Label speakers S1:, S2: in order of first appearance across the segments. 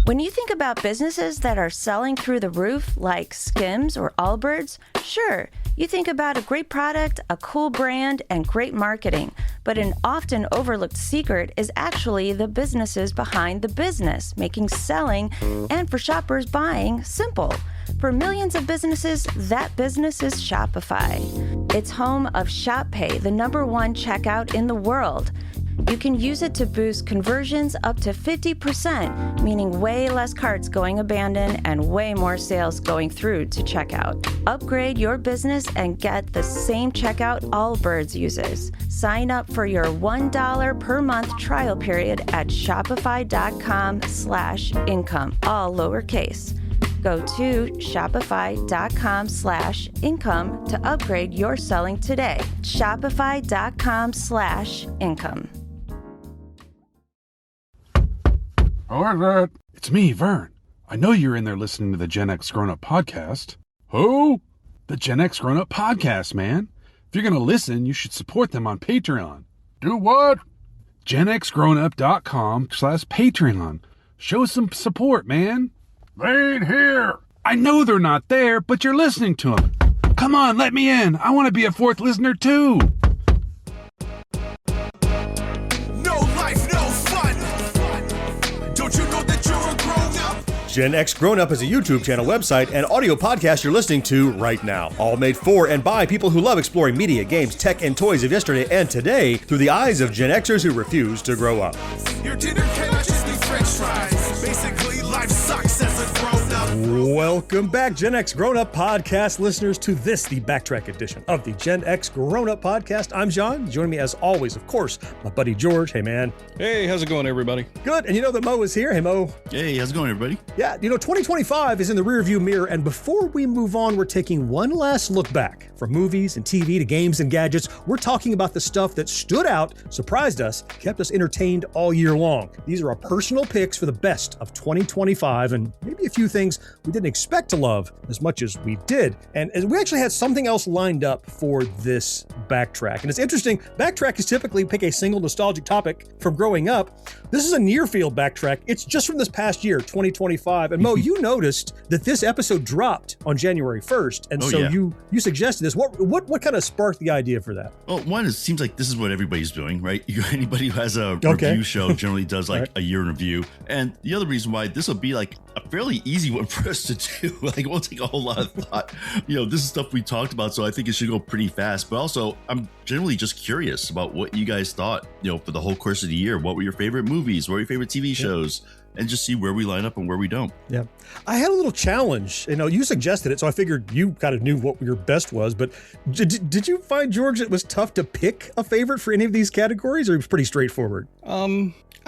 S1: When you think about businesses that are selling through the roof, like Skims or Allbirds, sure, you think about a great product, a cool brand, and great marketing. But an often overlooked secret is actually the businesses behind the business, making selling and for shoppers buying simple. For millions of businesses, that business is Shopify. It's home of Shop Pay, the #1 checkout in the world. You can use it to boost conversions up to 50%, meaning way less carts going abandoned and way more sales going through to checkout. Upgrade your business and get the same checkout Allbirds uses. Sign up for your $1 per month trial period at shopify.com/income, all lowercase. Go to shopify.com/income to upgrade your selling today. Shopify.com/income.
S2: Who is it? It's me, Vern. I know you're in there listening to the Gen X Grown Up podcast. Who? The Gen X Grown Up podcast, man. If you're going to listen, you should support them on Patreon. Do what? GenXGrownUp.com/Patreon. Show some support, man. They ain't here. I know they're not there, but you're listening to them. Come on, let me in. I want to be a fourth listener, too.
S3: Gen X Grown Up is a YouTube channel, website, and audio podcast you're listening to right now. All made for and by people who love exploring media, games, tech, and toys of yesterday and today through the eyes of Gen Xers who refuse to grow up. Your dinner cannot just be french fries. Basically, life sucks as a grown up. Welcome back, Gen X Grown Up podcast listeners, to this, the backtrack edition of the Gen X Grown Up podcast. I'm John. Joining me, as always, of course, my buddy George. Hey, man.
S4: Hey, how's it going, everybody?
S3: Good. And you know that Mo is here. Hey, Mo.
S5: Hey, how's it going, everybody?
S3: Yeah, 2025 is in the rearview mirror, and before we move on, we're taking one last look back. From movies and TV to games and gadgets, we're talking about the stuff that stood out, surprised us, kept us entertained all year long. These are our personal picks for the best of 2025, and maybe a few things we didn't expect to love as much as we did. And we actually had something else lined up for this backtrack. And it's interesting, backtrackers typically pick a single nostalgic topic from growing up. This is a near-field backtrack. It's just from this past year, 2025. And Mo, you noticed that this episode dropped on January 1st, and you suggested this. What kind of sparked the idea for that?
S5: Well, one, it seems like this is what everybody's doing, right? Anybody who has a review show generally does like a year in review. And the other reason why this will be like a fairly easy one for us to do, like it won't take a whole lot of thought. This is stuff we talked about, so I think it should go pretty fast. But also, I'm generally just curious about what you guys thought, for the whole course of the year. What were your favorite movies? What were your favorite TV shows? And just see where we line up and where we don't. Yeah.
S3: I had a little challenge. You suggested it, so I figured you kind of knew what your best was. But did you find, George, it was tough to pick a favorite for any of these categories, or it was pretty straightforward?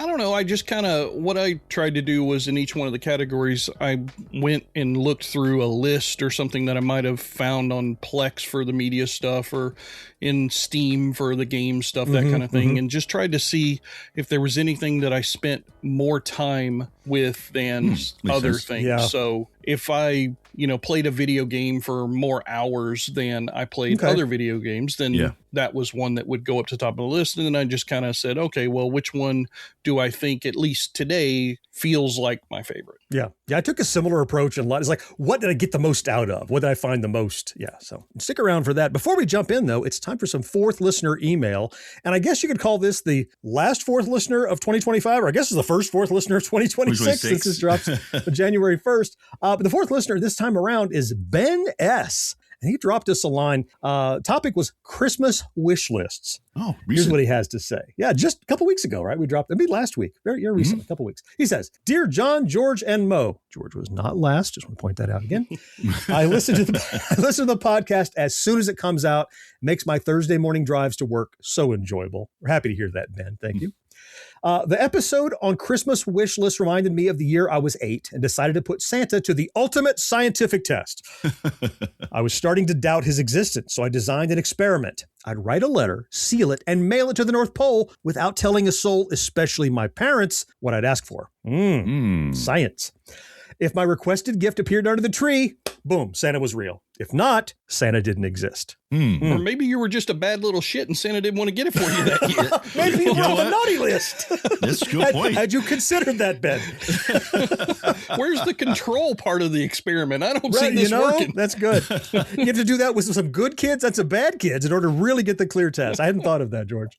S4: I don't know. I just kind of, what I tried to do was in each one of the categories, I went and looked through a list or something that I might have found on Plex for the media stuff or in Steam for the game stuff, that kind of thing. And just tried to see if there was anything that I spent more time with than other things. Yeah. So if I, played a video game for more hours than I played other video games, then that was one that would go up to the top of the list. And then I just kind of said, okay, well, which one do I think at least today feels like my favorite?
S3: Yeah. I took a similar approach, and it's like, what did I get the most out of? What did I find the most? Yeah. So stick around for that. Before we jump in, though, it's time for some fourth listener email. And I guess you could call this the last fourth listener of 2025, or I guess it's the first fourth listener of 2026 since this drops January 1st. But the fourth listener this time around is Ben S. And he dropped us a line. Topic was Christmas wish lists.
S5: Oh, recent.
S3: Here's what he has to say. Yeah, just a couple weeks ago, right? We dropped, it'd be last week, very recent, a couple weeks. He says, "Dear John, George, and Mo." George was not last. Just want to point that out again. I listen to the podcast as soon as it comes out. Makes my Thursday morning drives to work so enjoyable. We're happy to hear that, Ben. Thank you. The episode on Christmas wish list reminded me of the year I was 8 and decided to put Santa to the ultimate scientific test. I was starting to doubt his existence, so I designed an experiment. I'd write a letter, seal it, and mail it to the North Pole without telling a soul, especially my parents, what I'd ask for. Science. If my requested gift appeared under the tree, boom, Santa was real. If not, Santa didn't exist.
S4: Or maybe you were just a bad little shit and Santa didn't want to get it for you that year.
S3: Maybe you were on the naughty list.
S5: That's a good point.
S3: Had you considered that, Ben?
S4: Where's the control part of the experiment? I don't see this working.
S3: That's good. You have to do that with some good kids and some bad kids in order to really get the clear test. I hadn't thought of that, George.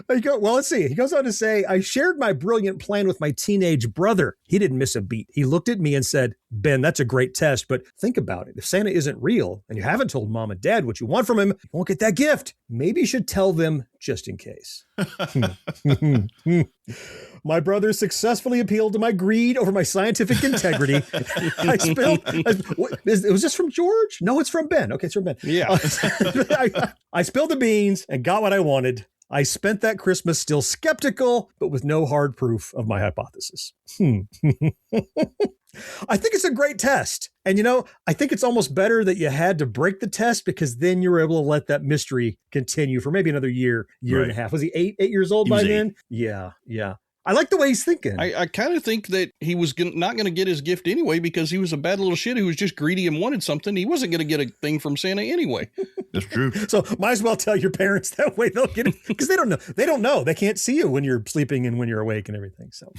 S3: Well, let's see. He goes on to say, I shared my brilliant plan with my teenage brother. He didn't miss a beat. He looked at me and said, Ben, that's a great test, but think about it. If Santa isn't real and you haven't told mom and dad what you want from him, you won't get that gift. Maybe you should tell them just in case. My brother successfully appealed to my greed over my scientific integrity. Was this from George? No, it's from Ben. Okay, it's from Ben.
S4: Yeah.
S3: I spilled the beans and got what I wanted. I spent that Christmas still skeptical, but with no hard proof of my hypothesis. I think it's a great test. And, I think it's almost better that you had to break the test because then you were able to let that mystery continue for maybe another year and a half. Was he 8 years old by then? Yeah. I like the way he's thinking.
S4: I kind of think that he was not going to get his gift anyway because he was a bad little shit who was just greedy and wanted something. He wasn't going to get a thing from Santa anyway.
S5: That's true.
S3: So might as well tell your parents that way they'll get it because they don't know. They don't know. They can't see you when you're sleeping and when you're awake and everything. So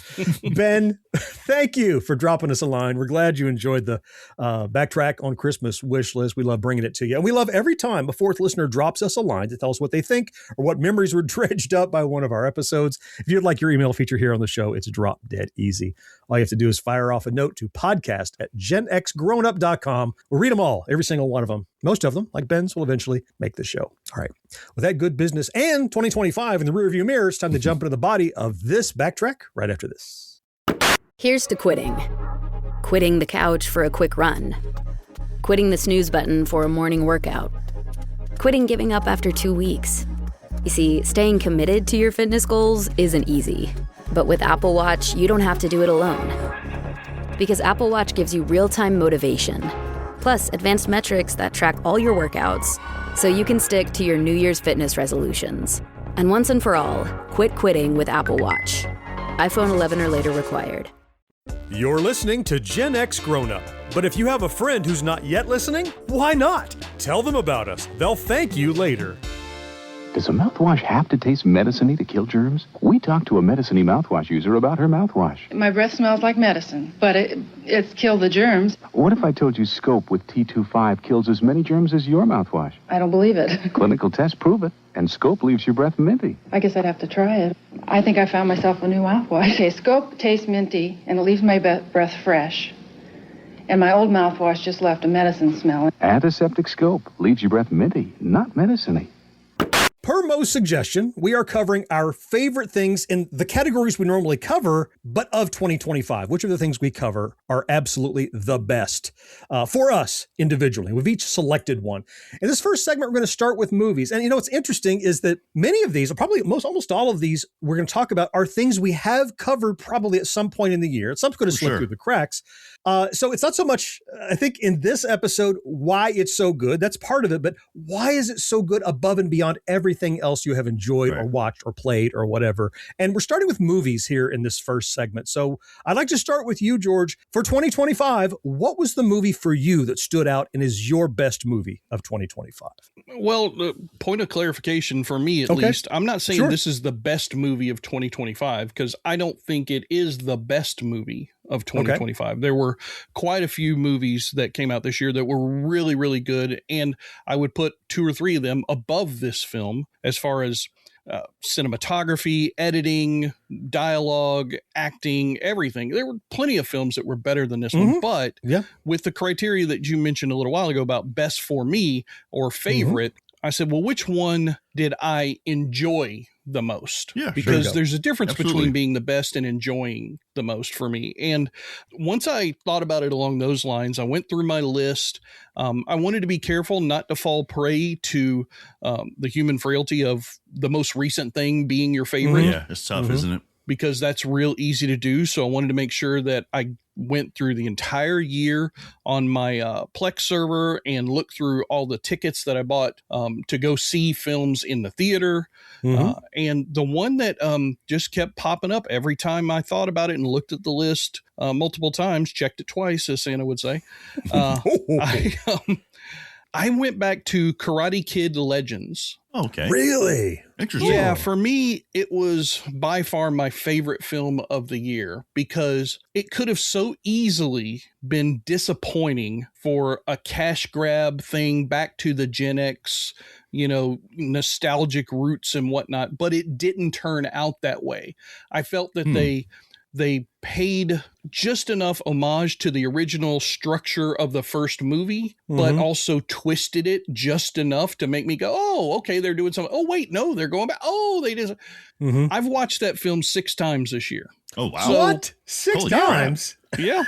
S3: Ben, thank you for dropping us a line. We're glad you enjoyed the Backtrack on Christmas wish list. We love bringing it to you. And we love every time a fourth listener drops us a line to tell us what they think or what memories were dredged up by one of our episodes. If you'd like your email feature here on the show, it's drop dead easy. All you have to do is fire off a note to podcast@GenXGrownUp.com. We'll read them all, every single one of them. Most of them, like Ben's, will eventually make the show. All right. With that good business and 2025 in the rearview mirror, it's time to jump into the body of this Backtrack right after this.
S6: Here's to quitting. Quitting the couch for a quick run. Quitting the snooze button for a morning workout. Quitting giving up after 2 weeks. You see, staying committed to your fitness goals isn't easy. But with Apple Watch, you don't have to do it alone. Because Apple Watch gives you real-time motivation, plus advanced metrics that track all your workouts, so you can stick to your New Year's fitness resolutions. And once and for all, quit quitting with Apple Watch. iPhone 11 or later required.
S3: You're listening to Gen X Grown Up. But if you have a friend who's not yet listening, why not? Tell them about us. They'll thank you later.
S7: Does a mouthwash have to taste medicine-y to kill germs? We talked to a medicine-y mouthwash user about her mouthwash.
S8: My breath smells like medicine, but it's killed the germs.
S7: What if I told you Scope with T25 kills as many germs as your mouthwash?
S8: I don't believe it.
S7: Clinical tests prove it, and Scope leaves your breath minty.
S8: I guess I'd have to try it. I think I found myself a new mouthwash. Okay, Scope tastes minty, and it leaves my breath fresh. And my old mouthwash just left a medicine smell.
S7: Antiseptic Scope leaves your breath minty, not medicine-y.
S3: Per Mo's suggestion, we are covering our favorite things in the categories we normally cover, but of 2025. Which of the things we cover are absolutely the best for us individually? We've each selected one. In this first segment, we're going to start with movies. And what's interesting is that many of these, or probably almost all of these we're going to talk about are things we have covered probably at some point in the year. Some going to slip through the cracks. So it's not so much, I think, in this episode, why it's so good. That's part of it. But why is it so good above and beyond everything else you have enjoyed or watched or played or whatever? And we're starting with movies here in this first segment. So I'd like to start with you, George. For 2025, what was the movie for you that stood out and is your best movie of 2025?
S4: Well, point of clarification for me, at least. I'm not saying this is the best movie of 2025 because I don't think it is the best movie of 2025. Okay. There were quite a few movies that came out this year that were really, really good. And I would put 2 or 3 of them above this film as far as cinematography, editing, dialogue, acting, everything. There were plenty of films that were better than this one. But with the criteria that you mentioned a little while ago about best for me or favorite, I said, well, which one did I enjoy the most?
S5: Yeah,
S4: because there's a difference between being the best and enjoying the most for me. And once I thought about it along those lines, I went through my list. I wanted to be careful not to fall prey to the human frailty of the most recent thing being your favorite.
S5: Yeah, it's tough, isn't it?
S4: because that's real easy to do. So I wanted to make sure that I went through the entire year on my Plex server and looked through all the tickets that I bought to go see films in the theater. And the one that just kept popping up every time I thought about it and looked at the list multiple times, checked it twice, as Santa would say. I went back to Karate Kid Legends.
S5: Okay.
S3: Really?
S5: Interesting.
S4: Yeah, for me, it was by far my favorite film of the year because it could have so easily been disappointing for a cash grab thing back to the Gen X, nostalgic roots and whatnot, but it didn't turn out that way. I felt that they paid just enough homage to the original structure of the first movie, but also twisted it just enough to make me go, oh, okay, they're doing something. Oh, wait, no, they're going back. Oh, they did. I've watched that film 6 times this year.
S5: Oh, wow.
S4: So,
S3: What? 6 times?
S4: yeah.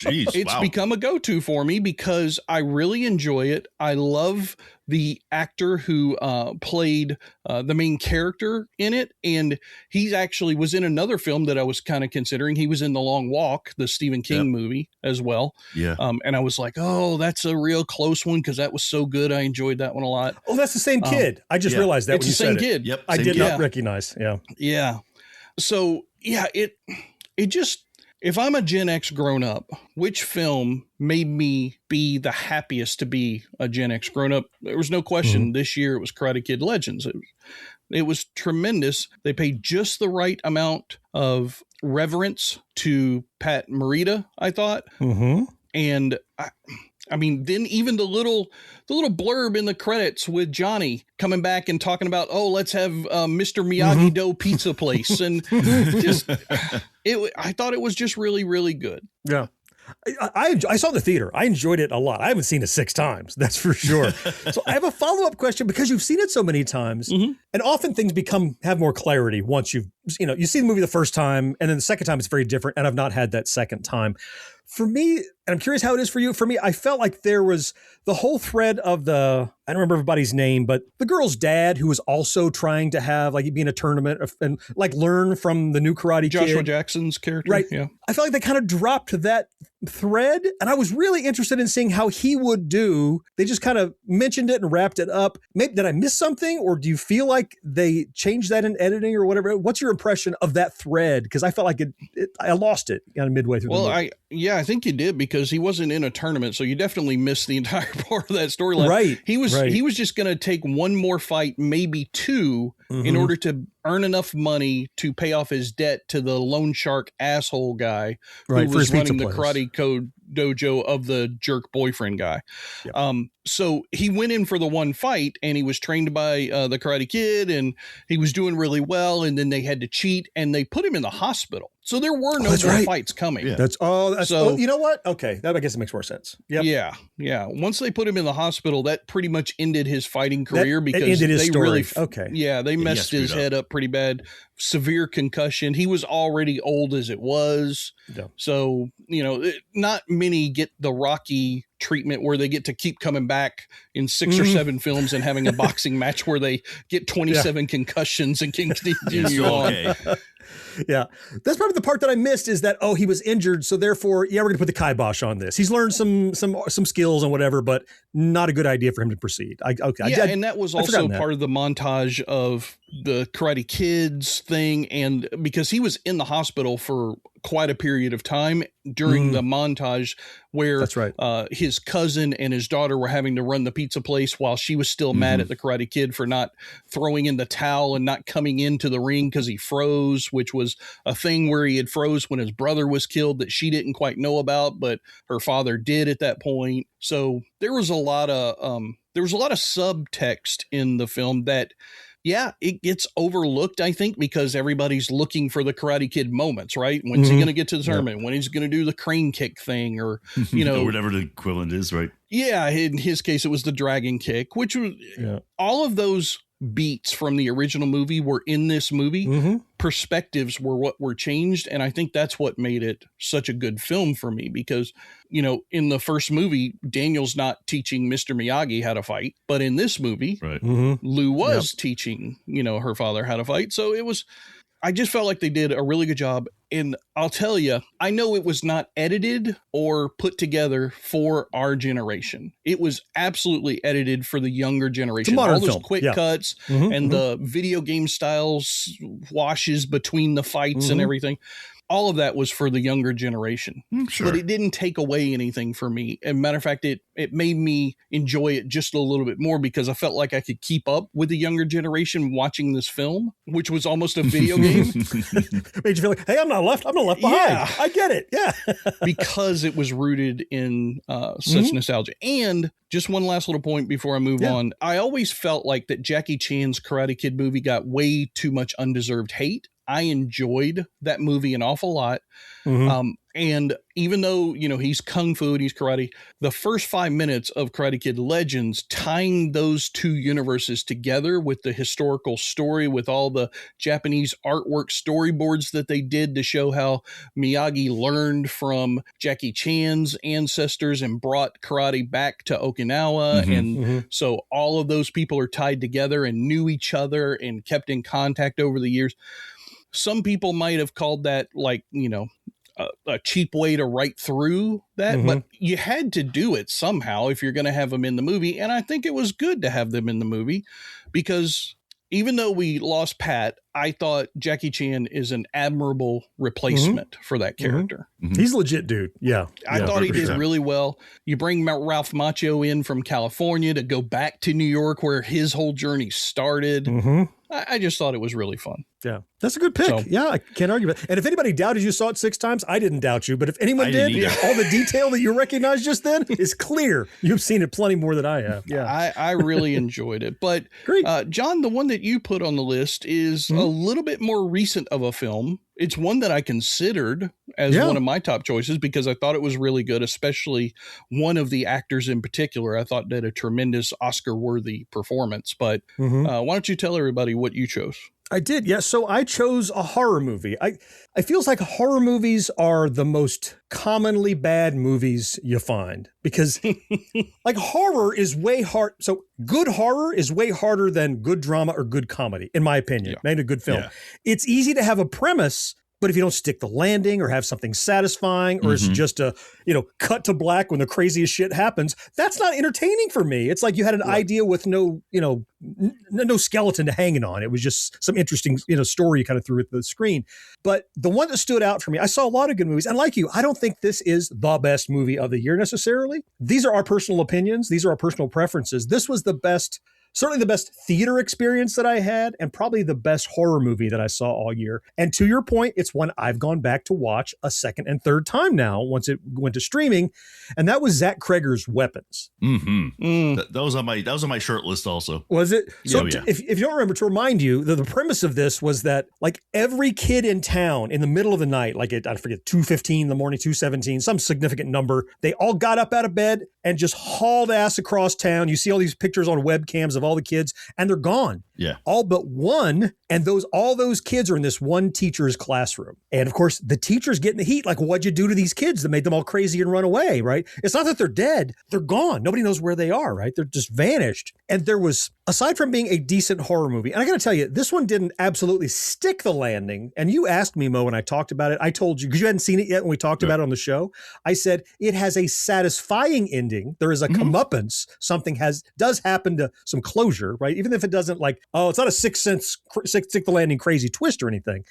S5: Jeez,
S4: It's become a go-to for me because I really enjoy it. I love the actor who played the main character in it. And he actually was in another film that I was kind of considering. He was in The Long Walk, the Stephen King movie as well.
S5: Yeah.
S4: And I was like, oh, that's a real close one because that was so good. I enjoyed that one a lot.
S3: Oh, that's the same kid. I just realized that
S4: it's
S3: when you
S4: the same
S3: said
S4: kid.
S3: it.
S5: Yep.
S3: I
S5: same
S3: did
S5: kid.
S3: not recognize. Yeah.
S4: Yeah. So, yeah, it just... If I'm a Gen X grown up, which film made me be the happiest to be a Gen X grown up? There was no question. This year it was Karate Kid Legends. It was tremendous. They paid just the right amount of reverence to Pat Morita, I thought. And I mean, then even the little blurb in the credits with Johnny coming back and talking about, oh, let's have Mr. Miyagi-Do pizza place. And just, I thought it was just really, really good.
S3: Yeah. I saw it in the theater. I enjoyed it a lot. I haven't seen it 6 times, that's for sure. So I have a follow-up question because you've seen it so many times, and often things have more clarity once you see the movie the first time, and then the second time it's very different, and I've not had that second time. For me, and I'm curious how it is for you, I felt like there was the whole thread of I don't remember everybody's name, but the girl's dad who was also trying to have, be in a tournament and learn from the new Karate Kid.
S4: Joshua Jackson's character.
S3: Right.
S4: Yeah.
S3: I felt like they kind of dropped that thread, and I was really interested in seeing how he would do. They just kind of mentioned it and wrapped it up. Maybe did I miss something, or do you feel like they changed that in editing or whatever? What's your impression of that thread? Because I felt like I lost it kind of midway through.
S4: Well, I think you did because he wasn't in a tournament, so you definitely missed the entire part of that storyline.
S3: Right.
S4: He was just going to take one more fight, maybe 2, in order to earn enough money to pay off his debt to the loan shark asshole guy who was running the karate code dojo of the jerk boyfriend guy. Yep. So he went in for the one fight, and he was trained by the Karate Kid, and he was doing really well. And then they had to cheat, and they put him in the hospital. So there were no more fights coming.
S5: Yeah.
S3: So you know what? Okay, I guess it makes more sense. Yep.
S4: Yeah. Once they put him in the hospital, that pretty much ended his fighting career because
S3: ended his story.
S4: They messed his head up pretty bad. Severe concussion. He was already old as it was. Yeah. So, not many get the Rocky treatment where they get to keep coming back in 6 or 7 films and having a boxing match where they get 27 concussions and can continue on.
S5: Okay.
S3: Yeah. That's probably the part that I missed is that, he was injured. So therefore, we're going to put the kibosh on this. He's learned some skills and whatever, but not a good idea for him to proceed.
S4: And that was also part of the montage of the Karate Kids thing. And because he was in the hospital for quite a period of time during the montage where
S3: that's right.
S4: His cousin and his daughter were having to run the pizza place while she was still mad at the Karate Kid for not throwing in the towel and not coming into the ring because he froze, which was a thing where he had froze when his brother was killed that she didn't quite know about, but her father did at that point. So there was a lot of subtext in the film that, it gets overlooked, I think, because everybody's looking for the Karate Kid moments, right? When's he going to get to the tournament? When he's going to do the crane kick thing or,
S5: or whatever the equivalent is, right?
S4: Yeah. In his case, it was the dragon kick, which was all of those beats from the original movie were in this movie. Perspectives were what were changed. And I think that's what made it such a good film for me because, in the first movie, Daniel's not teaching Mr. Miyagi how to fight, but in this movie, Lou was teaching, her father how to fight. So it was, I just felt like they did a really good job. And I'll tell you, I know it was not edited or put together for our generation. It was absolutely edited for the younger generation.
S3: All
S4: those quick cuts and the video game styles, washes between the fights and everything. All of that was for the younger generation, but it didn't take away anything for me. As a matter of fact, it made me enjoy it just a little bit more because I felt like I could keep up with the younger generation watching this film, which was almost a video game.
S3: Made you feel like, hey, I'm not left behind. Yeah. I get it. Yeah.
S4: Because it was rooted in such nostalgia. And just one last little point before I move on. I always felt like that Jackie Chan's Karate Kid movie got way too much undeserved hate. I enjoyed that movie an awful lot. And even though, he's kung fu and he's karate, the first 5 minutes of Karate Kid Legends, tying those two universes together with the historical story, with all the Japanese artwork storyboards that they did to show how Miyagi learned from Jackie Chan's ancestors and brought karate back to Okinawa. So all of those people are tied together and knew each other and kept in contact over the years. Some people might have called that a cheap way to write through that, but you had to do it somehow if you're going to have them in the movie. And I think it was good to have them in the movie because even though we lost Pat, I thought Jackie Chan is an admirable replacement for that character.
S3: He's a legit dude. Yeah.
S4: I thought he did really well. You bring Ralph Macchio in from California to go back to New York where his whole journey started. I just thought it was really fun.
S3: Yeah, that's a good pick. So, yeah, I can't argue with it. And if anybody doubted you saw it 6 times, I didn't doubt you. But if anyone did, all the detail that you recognized just then is clear. You've seen it plenty more than I have. Yeah,
S4: I really enjoyed it. But
S3: great.
S4: John, the one that you put on the list is a little bit more recent of a film. It's one that I considered as one of my top choices because I thought it was really good, especially one of the actors in particular I thought did a tremendous Oscar-worthy performance. But why don't you tell everybody what you chose?
S3: I did, yes. So I chose a horror movie. I feels like horror movies are the most commonly bad movies you find because like horror is way hard. So good horror is way harder than good drama or good comedy, in my opinion. Made a good film. Yeah. It's easy to have a premise, but if you don't stick the landing or have something satisfying, or it's just a, cut to black when the craziest shit happens, that's not entertaining for me. It's like you had an idea with no skeleton to hang it on. It was just some interesting, story you kind of threw at the screen. But the one that stood out for me, I saw a lot of good movies. And like you, I don't think this is the best movie of the year necessarily. These are our personal opinions. These are our personal preferences. This was the best, certainly the best theater experience that I had, and probably the best horror movie that I saw all year. And to your point, it's one I've gone back to watch a second and third time now, once it went to streaming. And that was Zach Cregger's Weapons.
S5: That was on my short list also.
S3: Was it? So if you don't remember, to remind you, the premise of this was that like every kid in town in the middle of the night, like I forget, 2:15 in the morning, 2:17, some significant number, they all got up out of bed and just hauled ass across town. You see all these pictures on webcams of all the kids, and they're gone.
S5: Yeah.
S3: All but one. And all those kids are in this one teacher's classroom. And of course, the teacher's getting the heat. Like, what'd you do to these kids that made them all crazy and run away, right? It's not that they're dead. They're gone. Nobody knows where they are, right? They're just vanished. And there was, aside from being a decent horror movie, and I got to tell you, this one didn't absolutely stick the landing. And you asked me, Mo, when I talked about it, I told you, because you hadn't seen it yet when we talked about it on the show, I said, it has a satisfying ending. There is a comeuppance. Something does happen to some closure, right? Even if it doesn't it's not a Sixth Sense, stick the landing crazy twist or anything.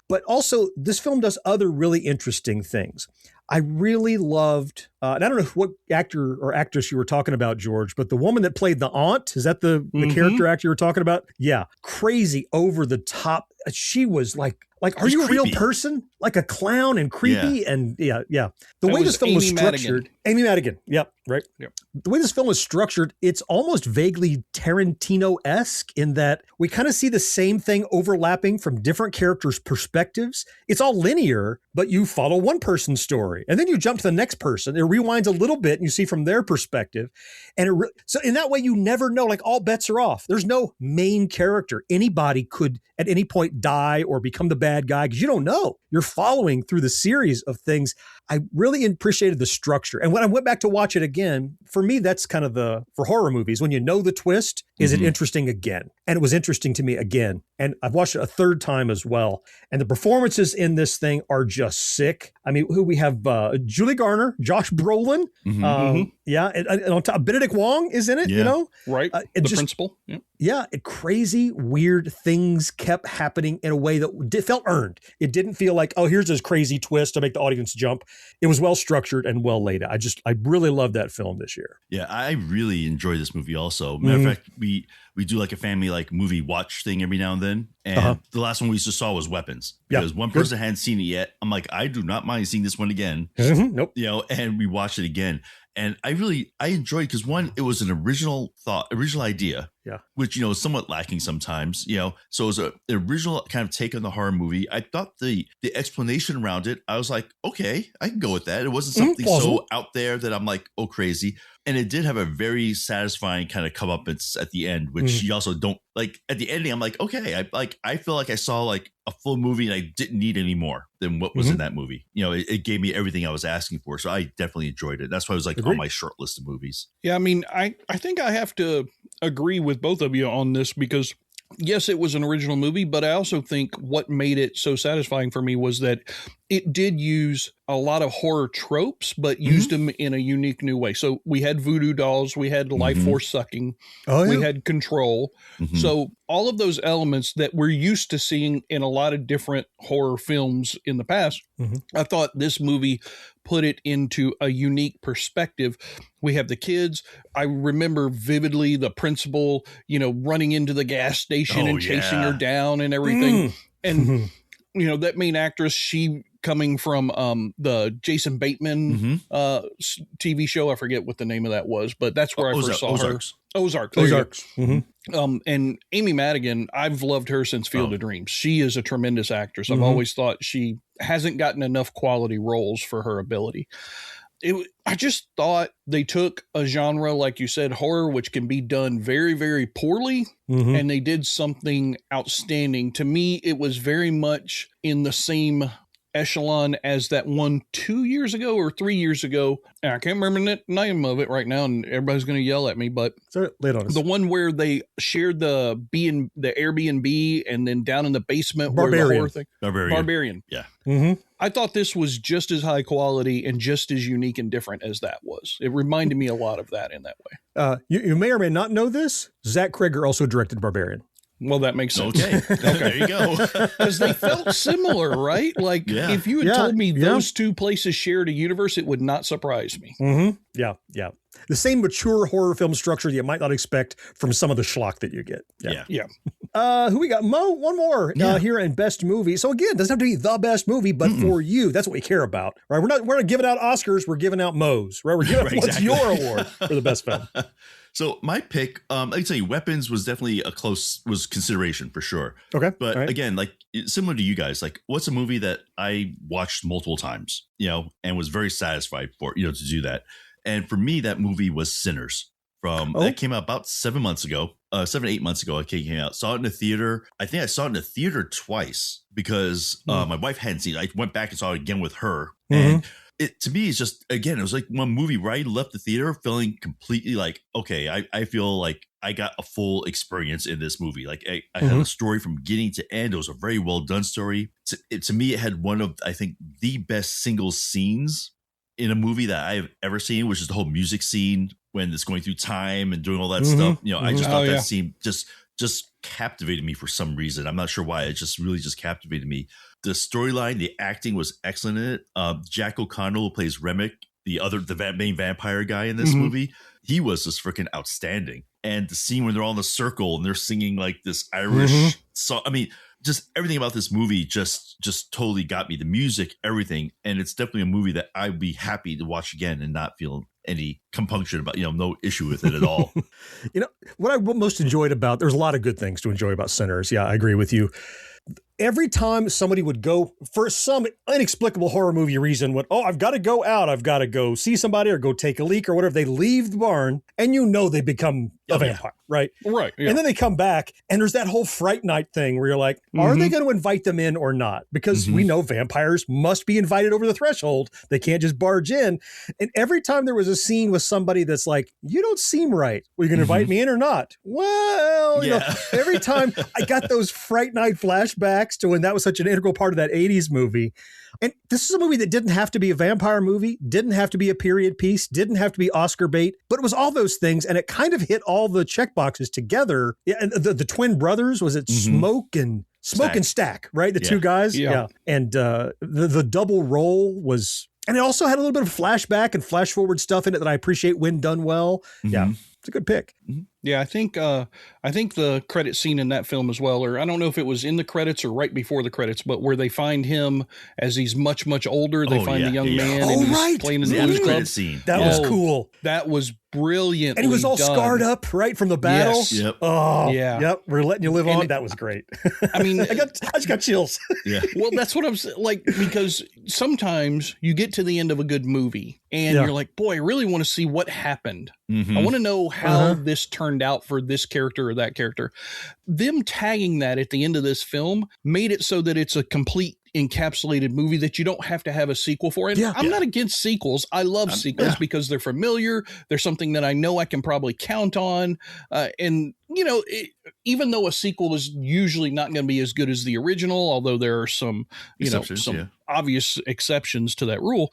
S3: But also, this film does other really interesting things. I really loved, and I don't know what actor or actress you were talking about, George, but the woman that played the aunt, is that the character actor you were talking about? Yeah. Crazy, over the top. She was like, are you a real person? Like a clown and creepy.
S4: Yeah.
S3: And the way this film was structured. Amy Madigan. Yep. Right. Yep. The way this film is structured, it's almost vaguely Tarantino-esque in that we kind of see the same thing overlapping from different characters' perspectives. It's all linear, but you follow one person's story and then you jump to the next person. It rewinds a little bit and you see from their perspective. And so in that way, you never know, like all bets are off. There's no main character. Anybody could at any point die or become the bad guy because you don't know. You're following through the series of things. I really appreciated the structure. And when I went back to watch it again, for me, that's kind of for horror movies, when you know the twist is it interesting again? And it was interesting to me again. And I've watched it a third time as well. And the performances in this thing are just sick. I mean, who we have, Julie Garner, Josh Brolin. Yeah. And on top, Benedict Wong is in it, you know?
S4: Right. The principal.
S3: Yeah. Crazy, weird things kept happening in a way that felt earned. It didn't feel like, oh, here's this crazy twist to make the audience jump. It was well structured and well laid out. I really love that film this year.
S5: Yeah, I really enjoy this movie also. Matter of fact, we do like a family like movie watch thing every now and then. And the last one we just saw was Weapons. Because one person hadn't seen it yet. I'm like, I do not mind seeing this one again.
S3: Nope.
S5: You know, and we watched it again. And I enjoyed it because one, it was an original idea.
S3: Yeah.
S5: Which, you know, is somewhat lacking sometimes, you know. So it was an original kind of take on the horror movie. I thought the explanation around it, I was like, okay, I can go with that. It wasn't something so out there that I'm like, oh, crazy. And it did have a very satisfying kind of comeuppance at the end, which you also don't like at the ending. I'm like, okay, I feel like I saw like a full movie and I didn't need any more than what was in that movie. You know, it gave me everything I was asking for. So I definitely enjoyed it. That's why it was like on my short list of movies.
S4: Yeah. I mean, I think I have to agree with both of you on this because yes, it was an original movie, but I also think what made it so satisfying for me was that it did use a lot of horror tropes, but used them in a unique new way. So we had voodoo dolls, we had life force sucking, we had control. So all of those elements that we're used to seeing in a lot of different horror films in the past, I thought this movie put it into a unique perspective. We have the kids. I remember vividly the principal, you know, running into the gas station and chasing her down and everything. And, you know, that main actress, she coming from the Jason Bateman TV show. I forget what the name of that was, but that's where I first saw her. Ozarks. And Amy Madigan, I've loved her since Field of Dreams. She is a tremendous actress. I've always thought she hasn't gotten enough quality roles for her ability. I just thought they took a genre, like you said, horror, which can be done very, very poorly, and they did something outstanding. To me, it was very much in the same echelon as that one 2 years ago or 3 years ago. And I can't remember the name of it right now, and everybody's going to yell at me, but the one where they shared the Airbnb and then down in the basement where the horror thing. Barbarian.
S5: Yeah.
S4: I thought this was just as high quality and just as unique and different as that was. It reminded me a lot of that in that way.
S3: You may or may not know this. Zach Krieger also directed Barbarian.
S4: Well, that makes sense.
S5: Okay. There you go.
S4: Because they felt similar, right? Like if you had told me those two places shared a universe, it would not surprise me.
S3: Yeah. The same mature horror film structure you might not expect from some of the schlock that you get.
S4: Yeah.
S3: Who we got? Mo, one more here in best movie. So again, it doesn't have to be the best movie, but for you, that's what we care about, right? We're not giving out Oscars. We're giving out Mo's, right? We're giving what's your award for the best film.
S5: So my pick, I can tell you, Weapons was definitely was consideration for sure.
S3: Okay.
S5: But again, like similar to you guys, like what's a movie that I watched multiple times, you know, and was very satisfied for, you know, to do that. And for me, that movie was Sinners that came out about 7 months ago, 8 months ago. It came out, saw it in the theater. I think I saw it in the theater twice because my wife hadn't seen it. I went back and saw it again with her. And it, to me, it's just, again, it was like one movie where I left the theater feeling completely like, okay, I feel like I got a full experience in this movie. Like I had a story from beginning to end. It was a very well done story. To me, it had one of, I think, the best single scenes in a movie that I have ever seen, which is the whole music scene when it's going through time and doing all that stuff. You know, I just thought that scene just captivated me for some reason. I'm not sure why. It just really just captivated me. The storyline, the acting was excellent in it. Jack O'Connell, who plays Remick, the main vampire guy in this movie. He was just freaking outstanding. And the scene when they're all in the circle and they're singing like this Irish song. I mean, just everything about this movie just totally got me. The music, everything. And it's definitely a movie that I'd be happy to watch again and not feel any compunction about, you know, no issue with it at all.
S3: You know, what I most enjoyed about, there's a lot of good things to enjoy about Sinners. Yeah, I agree with you. every time somebody would go for some inexplicable horror movie reason, I've got to go out, I've got to go see somebody or go take a leak or whatever, they leave the barn and they become a vampire, right?
S4: Right. Yeah.
S3: And then they come back and there's that whole Fright Night thing where you're like, are they going to invite them in or not? Because we know vampires must be invited over the threshold. They can't just barge in. And every time there was a scene with somebody that's like, you don't seem right. Are you going to invite me in or not? Well, you know, every time I got those Fright Night flashbacks to when that was such an integral part of that 80s movie. And this is a movie that didn't have to be a vampire movie, didn't have to be a period piece, didn't have to be Oscar bait, but it was all those things. And it kind of hit all the check boxes together. Yeah, and the twin brothers, was it Smoke and Stack, right? The two guys. Yeah. And the double role was, and it also had a little bit of flashback and flash forward stuff in it that I appreciate when done well. Yeah. It's a good pick.
S4: Yeah, I think the credit scene in that film as well, or I don't know if it was in the credits or right before the credits, but where they find him as he's much, much older, they find the young man and he's playing in the blues club.
S5: Scene.
S3: That was cool.
S4: That was brilliant.
S3: And he was all scarred up, right, from the battle.
S4: Yes.
S5: Yep.
S3: Oh,
S4: yeah.
S3: Yep. We're letting you live on. That was great.
S4: I mean,
S3: I just got chills.
S5: Yeah.
S4: Well, that's what I'm like, because sometimes you get to the end of a good movie and you're like, boy, I really want to see what happened. I want to know how this turned out for this character or that character. Them tagging that at the end of this film made it so that it's a complete encapsulated movie that you don't have to have a sequel for. And I'm not against sequels. I love sequels because they're familiar. They're something that I know I can probably count on. And, you know, even though a sequel is usually not going to be as good as the original, although there are some, some obvious exceptions to that rule.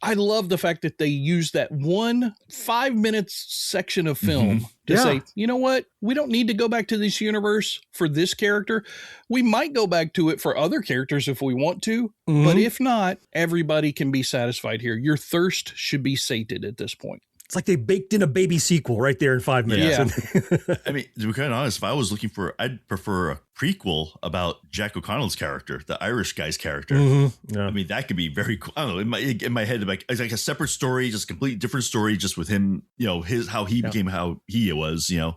S4: I love the fact that they use that 1 5-minute section of film to say, you know what? We don't need to go back to this universe for this character. We might go back to it for other characters if we want to, but if not, everybody can be satisfied here. Your thirst should be sated at this point.
S3: It's like they baked in a baby sequel right there in 5 minutes.
S5: Yeah. I mean, to be quite honest, if I was looking I'd prefer a prequel about Jack O'Connell's character, the Irish guy's character. I mean, that could be very cool. I don't know. In my head, it's like a separate story, just a completely different story, just with him, you know, how he became how he was, you know.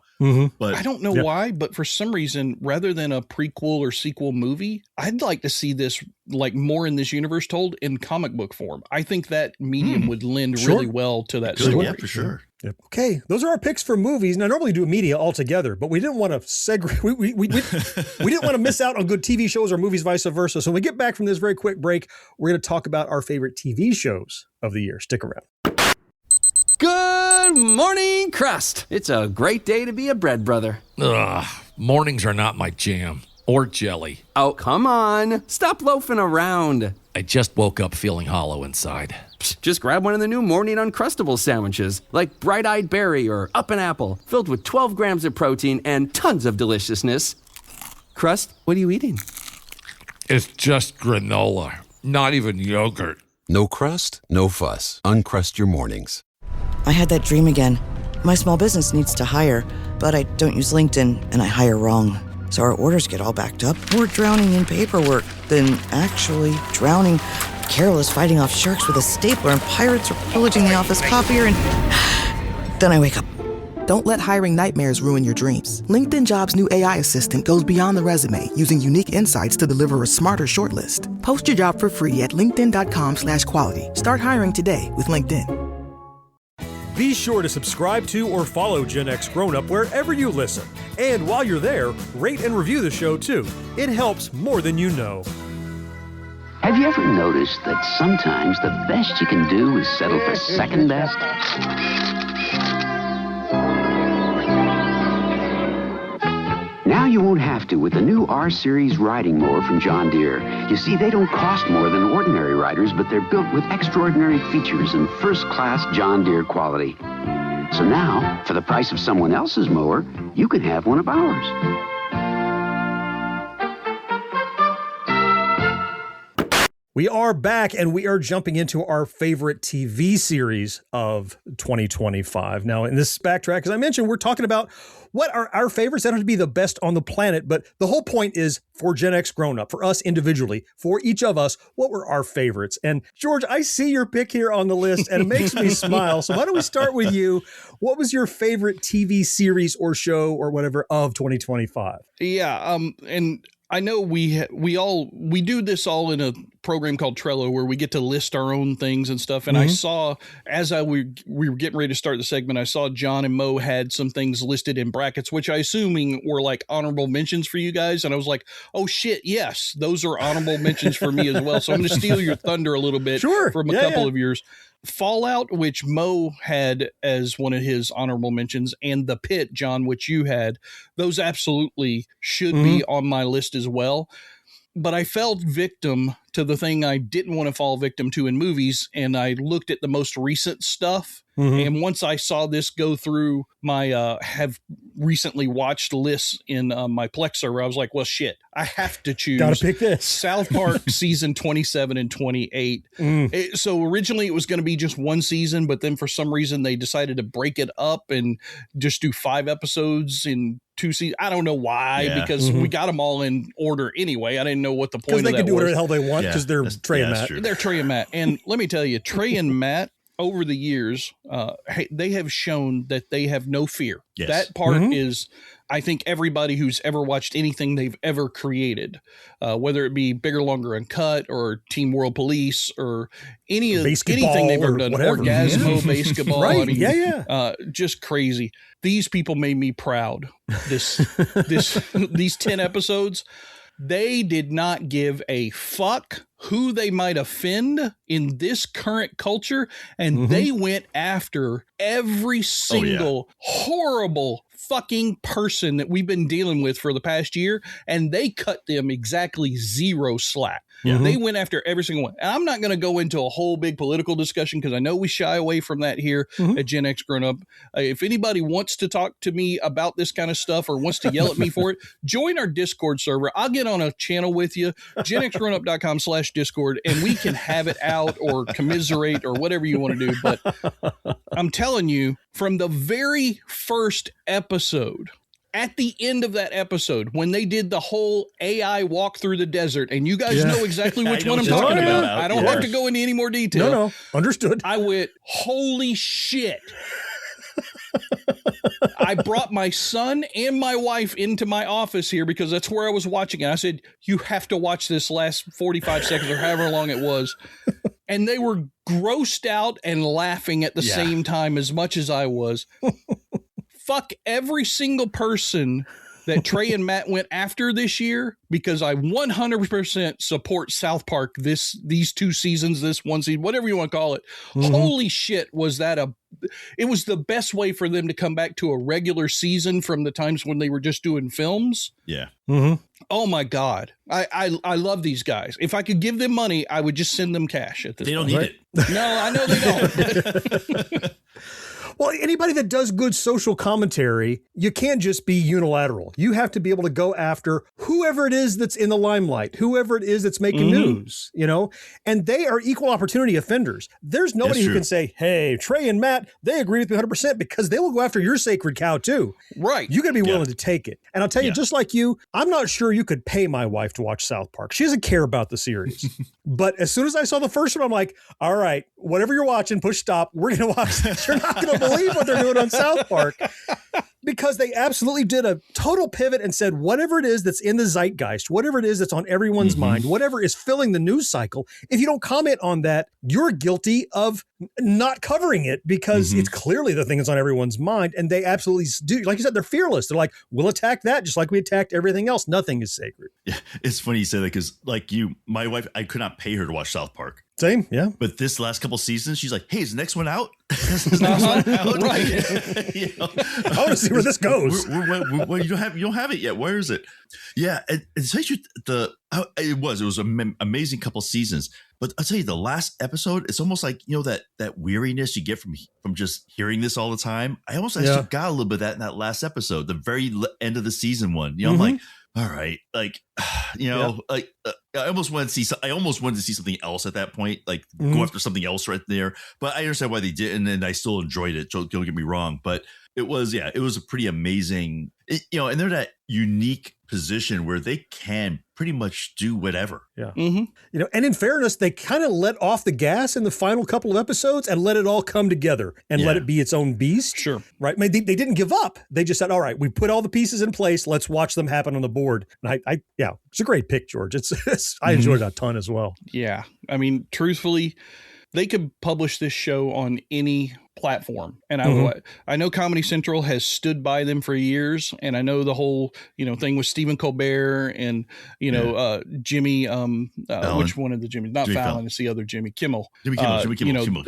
S5: But
S4: I don't know why, but for some reason, rather than a prequel or sequel movie, I'd like to see this like more in this universe told in comic book form. I think that medium would lend really well to that story.
S5: Yeah, for sure.
S3: Yep. Okay, those are our picks for movies. And I normally do media altogether, but we didn't want to segregate. We didn't want to miss out on good TV shows or movies, vice versa. So when we get back from this very quick break, we're going to talk about our favorite TV shows of the year. Stick around.
S9: Good morning, Crust. It's a great day to be a bread brother.
S10: Ugh, mornings are not my jam. Or jelly.
S9: Oh, come on. Stop loafing around.
S10: I just woke up feeling hollow inside.
S9: Psst, just grab one of the new Morning Uncrustables sandwiches, like Bright-Eyed Berry or Up and Apple, filled with 12 grams of protein and tons of deliciousness. Crust, what are you eating?
S10: It's just granola, not even yogurt.
S11: No crust, no fuss. Uncrust your mornings.
S12: I had that dream again. My small business needs to hire, but I don't use LinkedIn and I hire wrong. So our orders get all backed up. We're drowning in paperwork, then actually drowning. Carol is fighting off sharks with a stapler and pirates are pillaging the office copier and then I wake up.
S13: Don't let hiring nightmares ruin your dreams. LinkedIn Jobs' new AI assistant goes beyond the resume, using unique insights to deliver a smarter shortlist. Post your job for free at linkedin.com/quality. Start hiring today with LinkedIn.
S3: Be sure to subscribe to or follow Gen X Grown Up wherever you listen. And while you're there, rate and review the show too. It helps more than you know.
S14: Have you ever noticed that sometimes the best you can do is settle for second best? Now you won't have to with the new R-Series riding mower from John Deere. You see, they don't cost more than ordinary riders, but they're built with extraordinary features and first-class John Deere quality. So now, for the price of someone else's mower, you can have one of ours.
S3: We are back, and we are jumping into our favorite TV series of 2025. Now, in this backtrack, as I mentioned, we're talking about what are our favorites. They don't have to be the best on the planet, but the whole point is for Gen X Grown Up, for us individually, for each of us, what were our favorites? And George, I see your pick here on the list, and it makes me smile. So why don't we start with you? What was your favorite TV series or show or whatever of 2025?
S4: Yeah, and I know we do this all in a program called Trello where we get to list our own things and stuff. And I saw, as we were getting ready to start the segment, I saw John and Mo had some things listed in brackets, which I assuming were like honorable mentions for you guys. And I was like, oh shit, yes, those are honorable mentions for me as well. So I'm going to steal your thunder a little bit from a couple of yours. Fallout, which Mo had as one of his honorable mentions, and The Pit, John, which you had, those absolutely should be on my list as well. But I fell victim to the thing I didn't want to fall victim to in movies, and I looked at the most recent stuff. And once I saw this go through my have recently watched lists in my Plex server, I was like, well, shit, I have to choose.
S3: Gotta pick this.
S4: South Park season 27 and 28. So originally it was going to be just one season, but then for some reason they decided to break it up and just do 5 episodes in 2 seasons. I don't know why, because we got them all in order anyway. I didn't know what the point of that was.
S3: Because they can do whatever the hell they want because they're Trey and Matt.
S4: They're Trey and Matt. And let me tell you, Trey and Matt, over the years, they have shown that they have no fear.
S5: Yes.
S4: That part is, I think everybody who's ever watched anything they've ever created, whether it be Bigger, Longer, Uncut or Team World Police or anything they've ever done, Orgasmo Basketball.
S3: Right.
S4: I mean, just crazy. These people made me proud. These 10 episodes, they did not give a fuck who they might offend in this current culture. And they went after every single horrible fucking person that we've been dealing with for the past year. And they cut them exactly 0 slack. They went after every single one. And I'm not going to go into a whole big political discussion because I know we shy away from that here at Gen X Grown Up. If anybody wants to talk to me about this kind of stuff or wants to yell at me for it, join our Discord server. I'll get on a channel with you, genxgrownup.com/Discord, and we can have it out or commiserate or whatever you want to do. But I'm telling you, from the very first episode, at the end of that episode, when they did the whole AI walk through the desert, and you guys know exactly which one I'm talking about. I don't have to go into any more detail.
S3: No, understood.
S4: I went, holy shit. I brought my son and my wife into my office here because that's where I was watching it. I said, you have to watch this last 45 seconds or however long it was. And they were grossed out and laughing at the same time as much as I was. Fuck every single person that Trey and Matt went after this year, because I 100% support South Park these 2 seasons, this 1 season, whatever you want to call it. Holy shit, was that it was the best way for them to come back to a regular season from the times when they were just doing films.
S5: Yeah.
S4: Oh my God. I love these guys. If I could give them money, I would just send them cash at this point.
S5: They don't need it.
S4: No, I know they don't.
S3: Well, anybody that does good social commentary, you can't just be unilateral. You have to be able to go after whoever it is that's in the limelight, whoever it is that's making news, and they are equal opportunity offenders. There's nobody who can say, hey, Trey and Matt, they agree with me 100% because they will go after your sacred cow too.
S4: Right.
S3: You got to be willing to take it. And I'll tell you, just like you, I'm not sure you could pay my wife to watch South Park. She doesn't care about the series. But as soon as I saw the first one, I'm like, all right, whatever you're watching, push stop. We're going to watch this. You're not going to believe what they're doing on South Park, because they absolutely did a total pivot and said, whatever it is that's in the zeitgeist, whatever it is that's on everyone's mind, whatever is filling the news cycle, if you don't comment on that, you're guilty of not covering it because it's clearly the thing that's on everyone's mind. And they absolutely do. Like you said, they're fearless. They're like, we'll attack that just like we attacked everything else. Nothing is sacred.
S5: Yeah, it's funny you say that because like my wife, I could not pay her to watch South Park.
S3: Same, yeah.
S5: But this last couple seasons, she's like, hey, is the next one out? Is the next one out?
S3: Right. I want to see where this goes.
S5: Well, you don't have it yet. Where is it? Yeah, and to tell you it was an amazing couple seasons. But I'll tell you, the last episode, it's almost like, that weariness you get from just hearing this all the time. I actually got a little bit of that in that last episode, the very end of the season one. I'm like, all right, like, like I almost wanted to see something else at that point, like go after something else right there. But I understand why they didn't, and I still enjoyed it. Don't get me wrong, but it was a pretty amazing. And they're that unique position where they can pretty much do whatever.
S3: Yeah. And in fairness, they kind of let off the gas in the final couple of episodes and let it all come together and let it be its own beast.
S4: Sure.
S3: Right. I mean, they didn't give up. They just said, all right, we put all the pieces in place. Let's watch them happen on the board. And it's a great pick, George. I enjoyed it a ton as well.
S4: Yeah. I mean, truthfully, they could publish this show on any platform. And I know Comedy Central has stood by them for years. And I know the whole, thing with Stephen Colbert and, Jimmy, which one of the Jimmys? Not Fallon, it's the other Jimmy Kimmel.
S5: Jimmy Kimmel.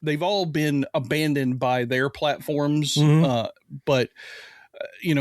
S4: They've all been abandoned by their platforms. But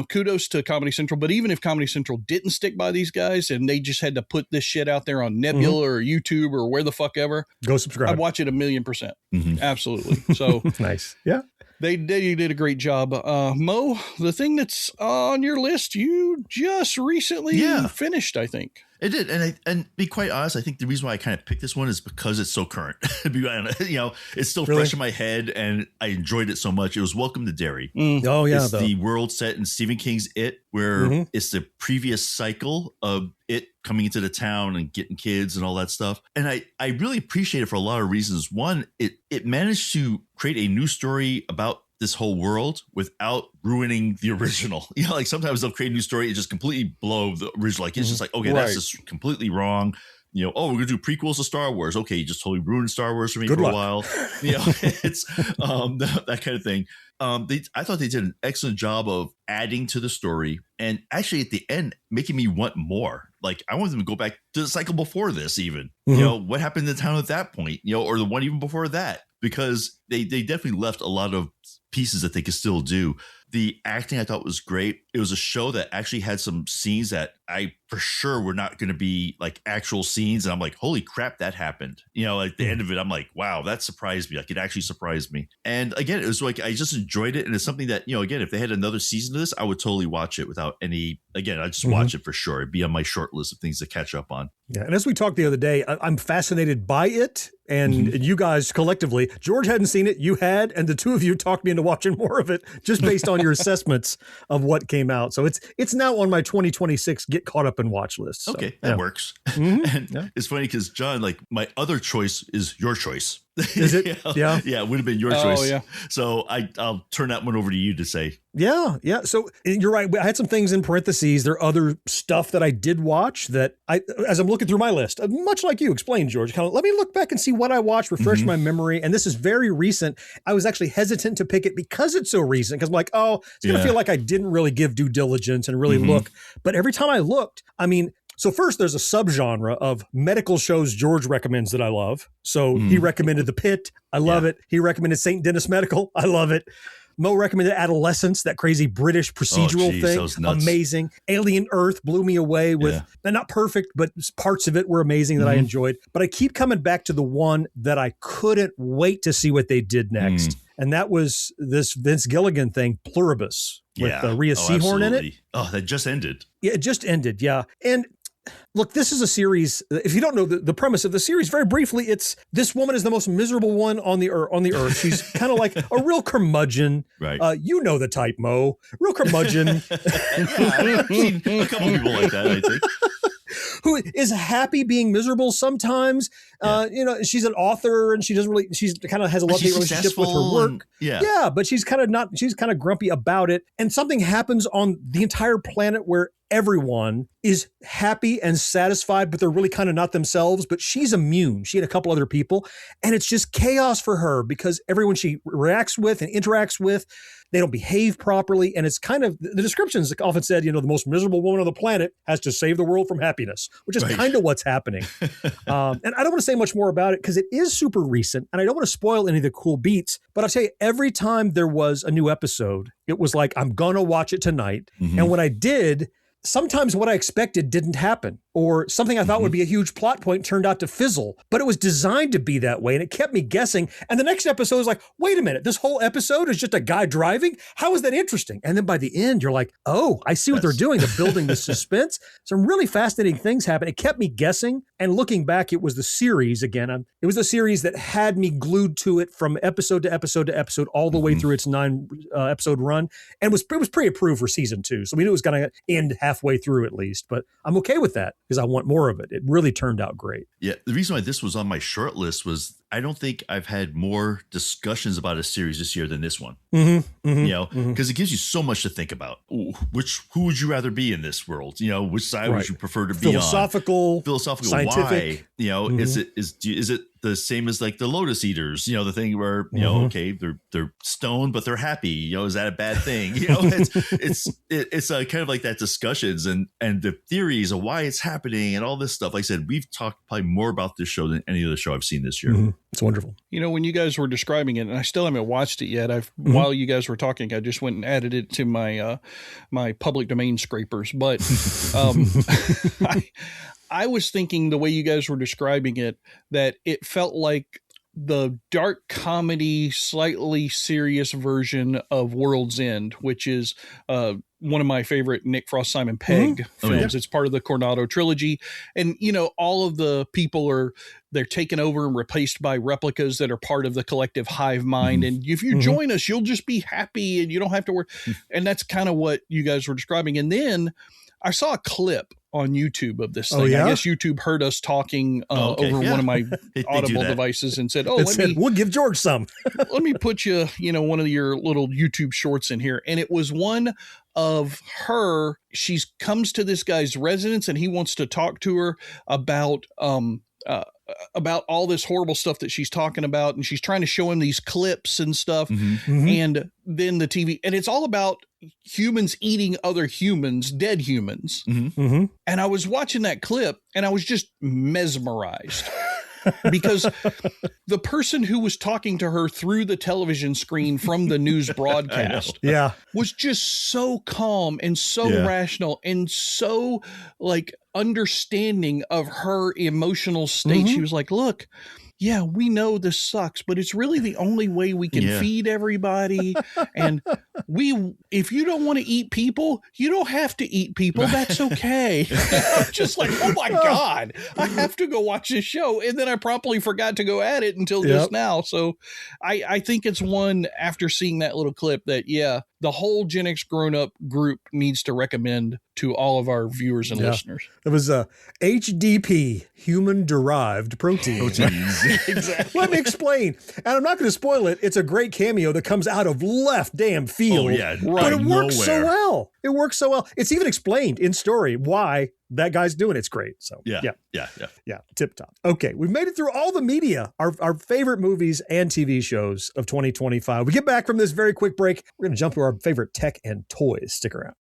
S4: kudos to Comedy Central. But even if Comedy Central didn't stick by these guys and they just had to put this shit out there on Nebula or YouTube or where the fuck ever,
S3: go subscribe.
S4: I'd watch it 1,000,000%. Absolutely. So
S3: nice. Yeah.
S4: They did a great job. Mo, the thing that's on your list, you just recently finished, I think.
S5: It did, and be quite honest, I think the reason why I kind of picked this one is because it's so current. It's still fresh in my head, and I enjoyed it so much. It was Welcome to Derry.
S3: Oh yeah,
S5: it's the world set in Stephen King's It, where it's the previous cycle of it coming into the town and getting kids and all that stuff. And I really appreciate it for a lot of reasons. One, it managed to create a new story about this whole world without ruining the original. Like sometimes they'll create a new story and just completely blow the original. Like it's just like, okay, that's just completely wrong. We're gonna do prequels to Star Wars. Okay, you just totally ruined Star Wars for me for a while. It's that kind of thing. I thought they did an excellent job of adding to the story and actually at the end making me want more. Like I want them to go back to the cycle before this even. What happened in the town at that point, or the one even before that, because they definitely left a lot of pieces that they could still do. The acting I thought was great. It was a show that actually had some scenes that I for sure were not going to be like actual scenes. And I'm like, holy crap, that happened. At the end of it, I'm like, wow, that surprised me. Like it actually surprised me. And again, it was like, I just enjoyed it. And it's something that, again, if they had another season of this, I would totally watch it without any, again, I just watch it for sure. It'd be on my short list of things to catch up on.
S3: Yeah. And as we talked the other day, I'm fascinated by it. And you guys collectively, George hadn't seen it, you had, and the two of you talked me into watching more of it just based on your assessments of what came out. So it's now on my 2026 get caught up and watch list. So,
S5: okay, that works. And it's funny because John, like my other choice is your choice.
S3: Is it? Yeah.
S5: Yeah, it would have been your choice. Yeah. So I'll turn that one over to you to say.
S3: Yeah. Yeah. So you're right. I had some things in parentheses. There are other stuff that I did watch that as I'm looking through my list, much like you explained, George, kind of let me look back and see what I watched, refresh my memory. And this is very recent. I was actually hesitant to pick it because it's so recent, because I'm like, oh, it's going to feel like I didn't really give due diligence and really look. But every time I looked, so first, there's a subgenre of medical shows George recommends that I love. So he recommended The Pit. I love it. He recommended St. Dennis Medical. I love it. Mo recommended Adolescence, that crazy British procedural thing. Amazing. Alien Earth blew me away with, not perfect, but parts of it were amazing that I enjoyed. But I keep coming back to the one that I couldn't wait to see what they did next. And that was this Vince Gilligan thing, Pluribus, with Rhea Seehorn in it.
S5: Oh, that just ended.
S3: Yeah, it just ended. Yeah. And look, this is a series. If you don't know the premise of the series, very briefly, it's this woman is the most miserable one on the earth. She's kind of like a real curmudgeon.
S5: Right.
S3: You know the type, Mo. Real curmudgeon.
S5: I've seen a couple people like that, I think.
S3: Who is happy being miserable sometimes. She's an author and she's kind of has a lovely relationship with her work. But she's kind of grumpy about it. And something happens on the entire planet where everyone is happy and satisfied, but they're really kind of not themselves. But she's immune. She and a couple other people. And it's just chaos for her because everyone she reacts with and interacts with, they don't behave properly. And it's kind of, the descriptions often said, the most miserable woman on the planet has to save the world from happiness, which is kind of what's happening. And I don't want to say much more about it because it is super recent and I don't want to spoil any of the cool beats, but I'll tell you, every time there was a new episode, it was like, I'm going to watch it tonight. And when I did, sometimes what I expected didn't happen, or something I thought would be a huge plot point turned out to fizzle, but it was designed to be that way, and it kept me guessing. And the next episode was like, wait a minute, this whole episode is just a guy driving? How is that interesting? And then by the end, you're like, oh, I see what they're doing. They're building the suspense. Some really fascinating things happen. It kept me guessing. And looking back, it was the series again. It was the series that had me glued to it from episode to episode to episode, all the way through its 9 episode run. And it was pre-approved for season 2. So we knew it was going to end halfway through at least. But I'm okay with that because I want more of it. It really turned out great.
S5: Yeah. The reason why this was on my short list was I don't think I've had more discussions about a series this year than this one. You know, because it gives you so much to think about. Who would you rather be in this world? You know, which side would you prefer to be on? Philosophical,
S3: scientific.
S5: Why? You know, is it the same as like the Lotus Eaters? You know, the thing where you know, okay, they're stoned but they're happy. You know, is that a bad thing? You know, it's kind of like that discussions and the theories of why it's happening and all this stuff. Like I said, we've talked probably more about this show than any other show I've seen this year.
S3: It's wonderful.
S4: You know, when you guys were describing it, and I still haven't watched it yet. While you guys were talking, I just went and added it to my my public domain scrapers. But I was thinking the way you guys were describing it, that it felt like the dark comedy, slightly serious version of World's End, which is one of my favorite Nick Frost, Simon Pegg films. It's part of the Coronado trilogy. And, you know, all of the people they're taken over and replaced by replicas that are part of the collective hive mind. And if you join us, you'll just be happy and you don't have to worry. And that's kind of what you guys were describing. And then I saw a clip on YouTube of this thing. I guess YouTube heard us talking over one of my Audible devices and said,
S3: we'll give George some.
S4: Let me put you, one of your little YouTube shorts in here. And it was one of her. She comes to this guy's residence and he wants to talk to her about all this horrible stuff that she's talking about. And she's trying to show him these clips and stuff. And then the TV, and it's all about humans eating other humans, dead humans. And I was watching that clip and I was just mesmerized because the person who was talking to her through the television screen from the news broadcast was just so calm and so rational and so like understanding of her emotional state. She was like, look, yeah, we know this sucks, but it's really the only way we can feed everybody. And if you don't want to eat people, you don't have to eat people. That's okay. Just like, oh my God, I have to go watch this show. And then I promptly forgot to go at it until just now. So I think it's one, after seeing that little clip, that, the whole Gen X Grown Up group needs to recommend to all of our viewers and listeners.
S3: It was HDP, human-derived proteins. Exactly. Let me explain. And I'm not going to spoil it. It's a great cameo that comes out of left damn field.
S5: Oh, yeah.
S3: But it works so well. It works so well. It's even explained in story why that guy's doing it. It's great. So yeah, tip top. Okay, we've made it through all the media, our favorite movies and TV shows of 2025. We get back from this very quick break. We're going to jump to our favorite tech and toys. Stick around.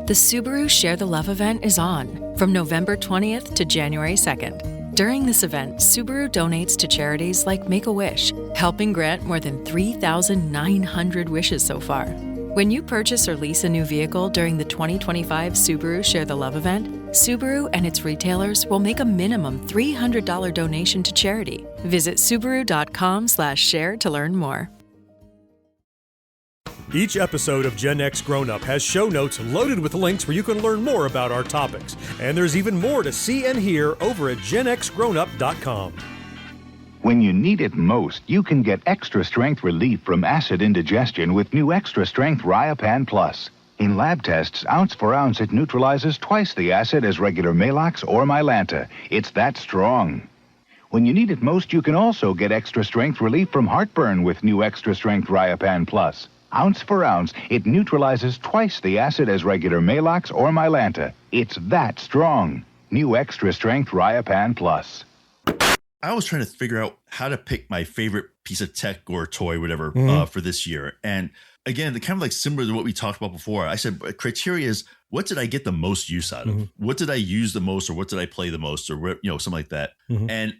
S15: The Subaru Share the Love event is on from November 20th to January 2nd. During this event, Subaru donates to charities like Make-A-Wish, helping grant more than 3,900 wishes so far. When you purchase or lease a new vehicle during the 2025 Subaru Share the Love event, Subaru and its retailers will make a minimum $300 donation to charity. Visit Subaru.com/share to learn more.
S3: Each episode of Gen X Grown Up has show notes loaded with links where you can learn more about our topics. And there's even more to see and hear over at GenXGrownUp.com.
S16: When you need it most, you can get extra strength relief from acid indigestion with new extra strength Riopan Plus. In lab tests, ounce for ounce, it neutralizes twice the acid as regular Maalox or Mylanta. It's that strong. When you need it most, you can also get extra strength relief from heartburn with new extra strength Riopan Plus. Ounce for ounce, it neutralizes twice the acid as regular Maalox or Mylanta. It's that strong. New extra strength Riopan Plus.
S5: I was trying to figure out how to pick my favorite piece of tech or toy, whatever, for this year. And again, the kind of like similar to what we talked about before. I said criteria is, what did I get the most use out of? What did I use the most, or what did I play the most, or something like that. And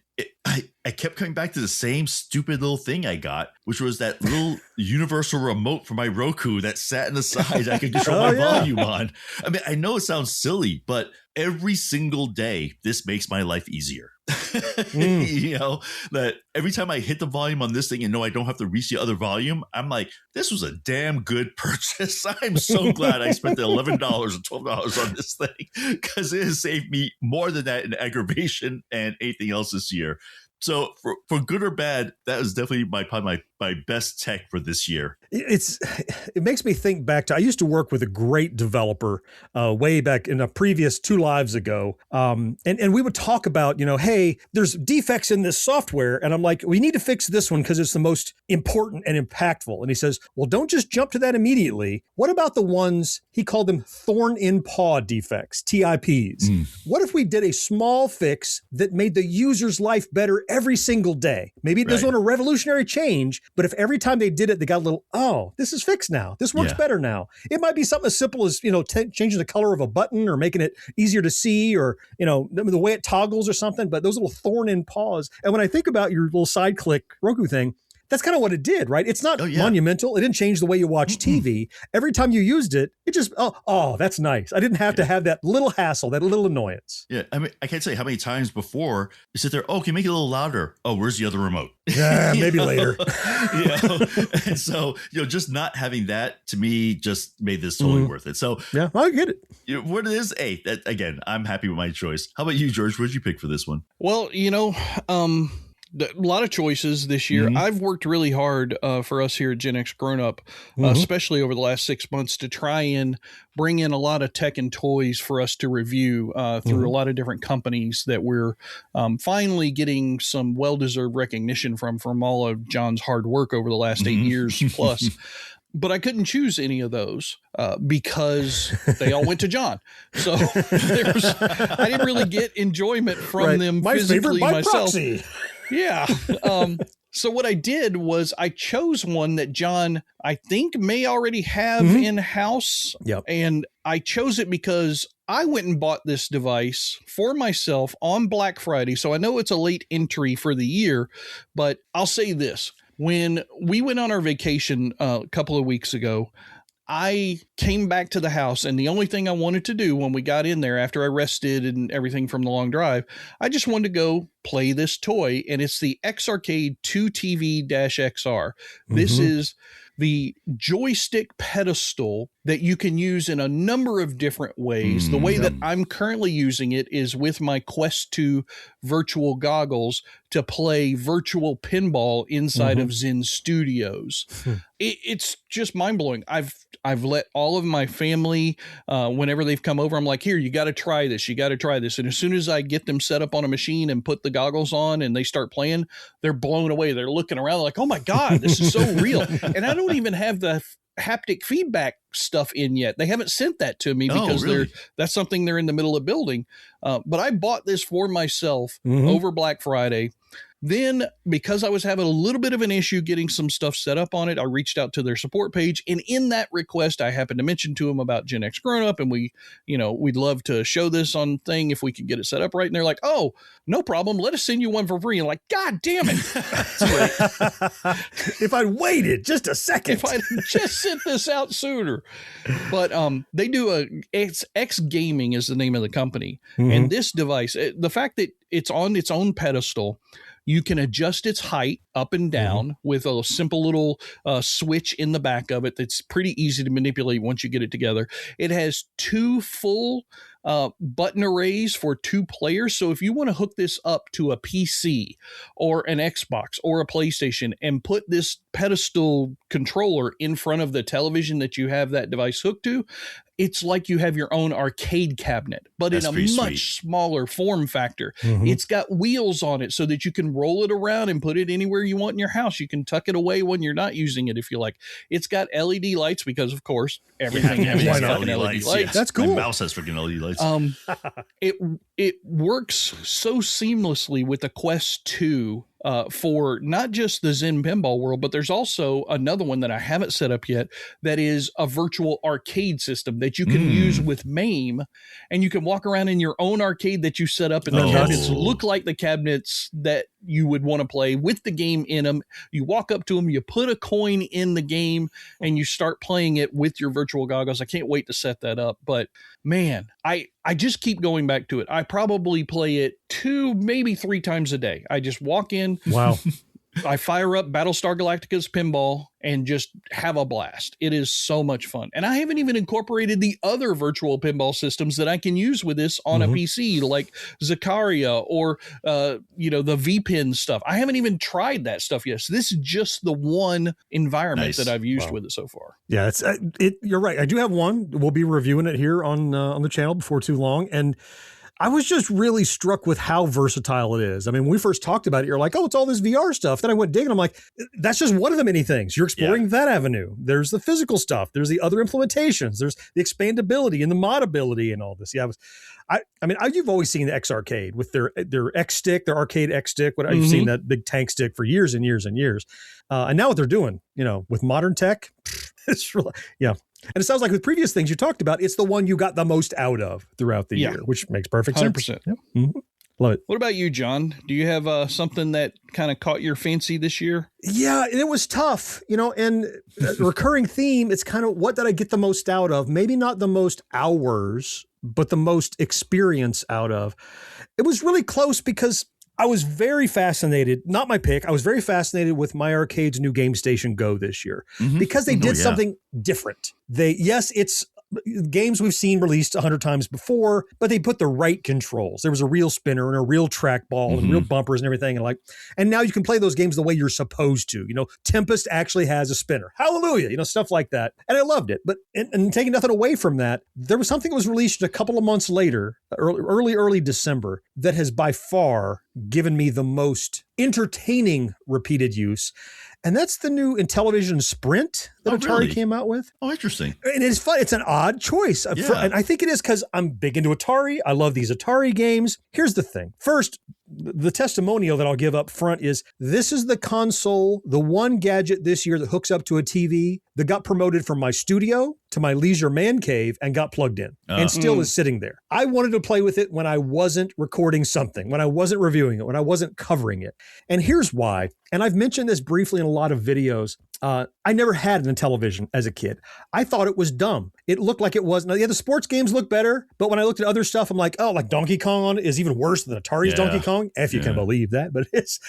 S5: I I kept coming back to the same stupid little thing I got, which was that little universal remote for my Roku that sat in the side I could control my volume on. I mean, I know it sounds silly, but every single day, this makes my life easier. You know, that every time I hit the volume on this thing and know I don't have to reach the other volume, I'm like, this was a damn good purchase. I'm so glad I spent the $11 or $12 on this thing, because it has saved me more than that in aggravation and anything else this year. So for good or bad, that was definitely my best tech for this year.
S3: It makes me think back to, I used to work with a great developer way back in a previous 2 lives ago. And we would talk about, hey, there's defects in this software. And I'm like, we need to fix this one because it's the most important and impactful. And he says, well, don't just jump to that immediately. What about the ones, he called them thorn in paw defects, TIPs? What if we did a small fix that made the user's life better every single day? Maybe it doesn't want a revolutionary change, but if every time they did it, they got a little, oh, this is fixed now. This works better now. It might be something as simple as, changing the color of a button or making it easier to see, or, the way it toggles or something, but those little thorn in paws. And when I think about your little side click Roku thing, that's kind of what it did, right? It's not monumental. It didn't change the way you watch TV. Every time you used it, it just, oh, that's nice. I didn't have to have that little hassle, that little annoyance.
S5: Yeah. I mean, I can't say how many times before you sit there, oh, can you make it a little louder? Oh, where's the other remote?
S3: Yeah, maybe later.
S5: And so, just not having that to me just made this totally worth it. So
S3: yeah, I get it.
S5: What it is, that, again, I'm happy with my choice. How about you, George? What did you pick for this one?
S4: Well, a lot of choices this year. I've worked really hard for us here at GenXGrownUp, especially over the last 6 months, to try and bring in a lot of tech and toys for us to review through a lot of different companies that we're finally getting some well-deserved recognition from all of John's hard work over the last 8 years plus. But I couldn't choose any of those because they all went to John. So I didn't really get enjoyment from them physically myself. Proxy. Yeah. So what I did was I chose one that John, I think, may already have in-house.
S3: Yep.
S4: And I chose it because I went and bought this device for myself on Black Friday. So I know it's a late entry for the year, but I'll say this. When we went on our vacation a couple of weeks ago, I came back to the house, and the only thing I wanted to do when we got in there after I rested and everything from the long drive, I just wanted to go play this toy, and it's the X-Arcade 2TV-XR. This is the joystick pedestal that you can use in a number of different ways. The way that I'm currently using it is with my Quest 2 virtual goggles to play virtual pinball inside of Zen Studios. It's just mind-blowing. I've let all of my family, whenever they've come over, I'm like, here, you got to try this. You got to try this. And as soon as I get them set up on a machine and put the goggles on and they start playing, they're blown away. They're looking around like, oh my God, this is so real. And I don't even have the haptic feedback stuff in yet. They haven't sent that to me because that's something they're in the middle of building. But I bought this for myself over Black Friday. Then, because I was having a little bit of an issue getting some stuff set up on it, I reached out to their support page. And in that request, I happened to mention to them about GenXGrownUp, and we'd love to show this on thing if we could get it set up right. And they're like, oh, no problem. Let us send you one for free. And like, God damn it.
S3: If I'd waited just a second.
S4: If I'd just sent this out sooner. But they do X Gaming is the name of the company. And this device, the fact that it's on its own pedestal, you can adjust its height up and down with a simple little switch in the back of it that's pretty easy to manipulate once you get it together. It has 2 full button arrays for 2 players. So if you want to hook this up to a PC or an Xbox or a PlayStation and put this pedestal controller in front of the television that you have that device hooked to, it's like you have your own arcade cabinet, but in a much smaller form factor. It's got wheels on it so that you can roll it around and put it anywhere you want in your house. You can tuck it away when you're not using it if you like. It's got LED lights because, of course, everything has LED lights.
S5: Yes.
S3: That's cool.
S5: My mouse has freaking LED lights.
S4: It works so seamlessly with the Quest 2 for not just the Zen Pinball World, but there's also another one that I haven't set up yet that is a virtual arcade system that you can use with MAME, and you can walk around in your own arcade that you set up, and the cabinets look like the cabinets that you would want to play with the game in them. You walk up to them, you put a coin in the game, and you start playing it with your virtual goggles. I can't wait to set that up. But man, I just keep going back to it. I probably play it 2, maybe 3 times a day. I just walk in.
S3: Wow.
S4: I fire up Battlestar Galactica's pinball and just have a blast. It is so much fun. And I haven't even incorporated the other virtual pinball systems that I can use with this on a PC, like Zakaria or, the VPin stuff. I haven't even tried that stuff yet. So this is just the one environment that I've used with it so far.
S3: Yeah, you're right. I do have one. We'll be reviewing it here on the channel before too long. And I was just really struck with how versatile it is. I mean, when we first talked about it, you're like, oh, it's all this VR stuff. Then I went digging. I'm like, that's just one of the many things. You're exploring that avenue. There's the physical stuff. There's the other implementations. There's the expandability and the modability and all this. Yeah, you've always seen the X Arcade with their X stick, their arcade X stick. You've seen that big tank stick for years and years and years. And now what they're doing, with modern tech, it's really, And it sounds like with previous things you talked about, it's the one you got the most out of throughout the year, which makes perfect
S4: 100%.
S3: sense. Yeah. Mm-hmm. Love it.
S4: What about you, John? Do you have something that kind of caught your fancy this year?
S3: Yeah, it was tough, and a recurring theme, it's kind of what did I get the most out of? Maybe not the most hours, but the most experience out of. It was really close because I was very fascinated, not my pick, I was very fascinated with My Arcade's new Game Station Go this year because they did something different. It's games we've seen released 100 times before, but they put the right controls. There was a real spinner and a real trackball and real bumpers and everything. And now you can play those games the way you're supposed to. Tempest actually has a spinner. Hallelujah. Stuff like that. And I loved it. But and taking nothing away from that, there was something that was released a couple of months later, early December, that has by far given me the most entertaining repeated use. And that's the new Intellivision Sprint that Atari came out with.
S5: Oh, interesting.
S3: And it's fun. It's an odd choice. And I think it is because I'm big into Atari. I love these Atari games. Here's the thing. First, the testimonial that I'll give up front is this is the console, the one gadget this year that hooks up to a TV that got promoted from my studio to my leisure man cave and got plugged in and still is sitting there. I wanted to play with it when I wasn't recording something, when I wasn't reviewing it, when I wasn't covering it. And here's why. And I've mentioned this briefly in a lot of videos. I never had an Intellivision as a kid. I thought it was dumb. It looked like it was. Now, the sports games look better, but when I looked at other stuff, I'm like, oh, like Donkey Kong is even worse than Atari's Donkey Kong, if you can believe that, but it is.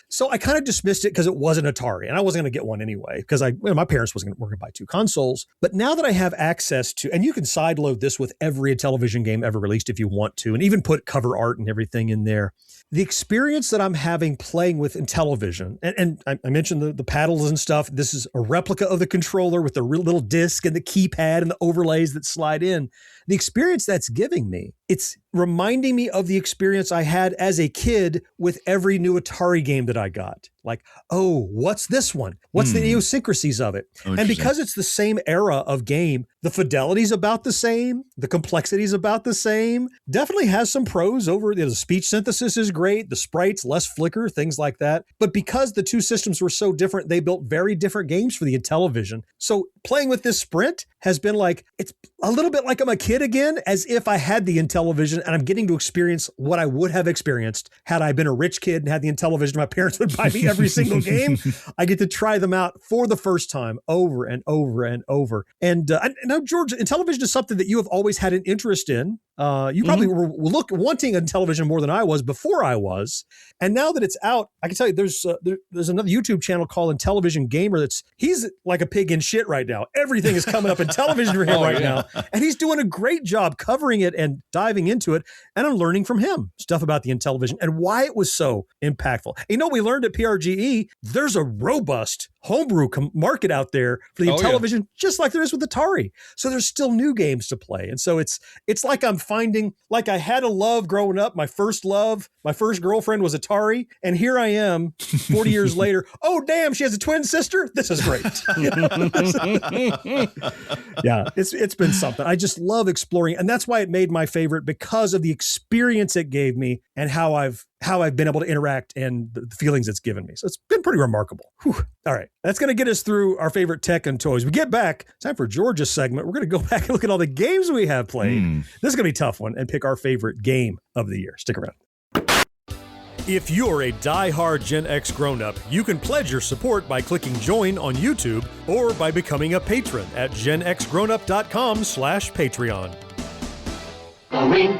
S3: So I kind of dismissed it because it wasn't Atari, and I wasn't going to get one anyway because my parents were going to buy 2 consoles. But now that I have access to, and you can sideload this with every Intellivision game ever released if you want to, and even put cover art and everything in there. The experience that I'm having playing with Intellivision, and I mentioned the paddles and stuff. This is a replica of the controller with the little disc and the keypad and the overlays that slide in. The experience that's giving me, it's reminding me of the experience I had as a kid with every new Atari game that I got. Like, oh, what's this one? What's the idiosyncrasies of it? And because it's the same era of game, the fidelity's about the same, the complexity's about the same. Definitely has some pros over, the speech synthesis is great, the sprites, less flicker, things like that. But because the 2 systems were so different, they built very different games for the Intellivision. So playing with this Sprint has been like, it's a little bit like I'm a kid again, as if I had the Intellivision and I'm getting to experience what I would have experienced had I been a rich kid and had the Intellivision. My parents would buy me every single game. I get to try them out for the first time over and over and over. And now, George, Intellivision is something that you have always had an interest in. You probably were wanting a Intellivision more than I was before I was. And now that it's out, I can tell you there's another YouTube channel called Intellivision Gamer he's like a pig in shit right now. Everything is coming up in television for him now. And he's doing a great job covering it and diving into it. And I'm learning from him stuff about the Intellivision and why it was so impactful. We learned at PRGE, there's a robust homebrew market out there for the Intellivision, just like there is with Atari. So there's still new games to play. And so it's like I'm finding, like I had a love growing up. My first girlfriend was Atari. And here I am 40 years later. Oh, damn, she has a twin sister. This is great. Yeah, it's been something. I just love exploring. And that's why it made my favorite, because of the experience it gave me and how I've been able to interact and the feelings it's given me. So it's been pretty remarkable. Whew. All right. That's going to get us through our favorite tech and toys. We get back. Time for George's segment. We're going to go back and look at all the games we have played. This is going to be a tough one and pick our favorite game of the year. Stick around. If you're a die-hard Gen X grown-up, you can pledge your support by clicking join on YouTube or by becoming a patron at GenXGrownUp.com/Patreon.
S17: Growing,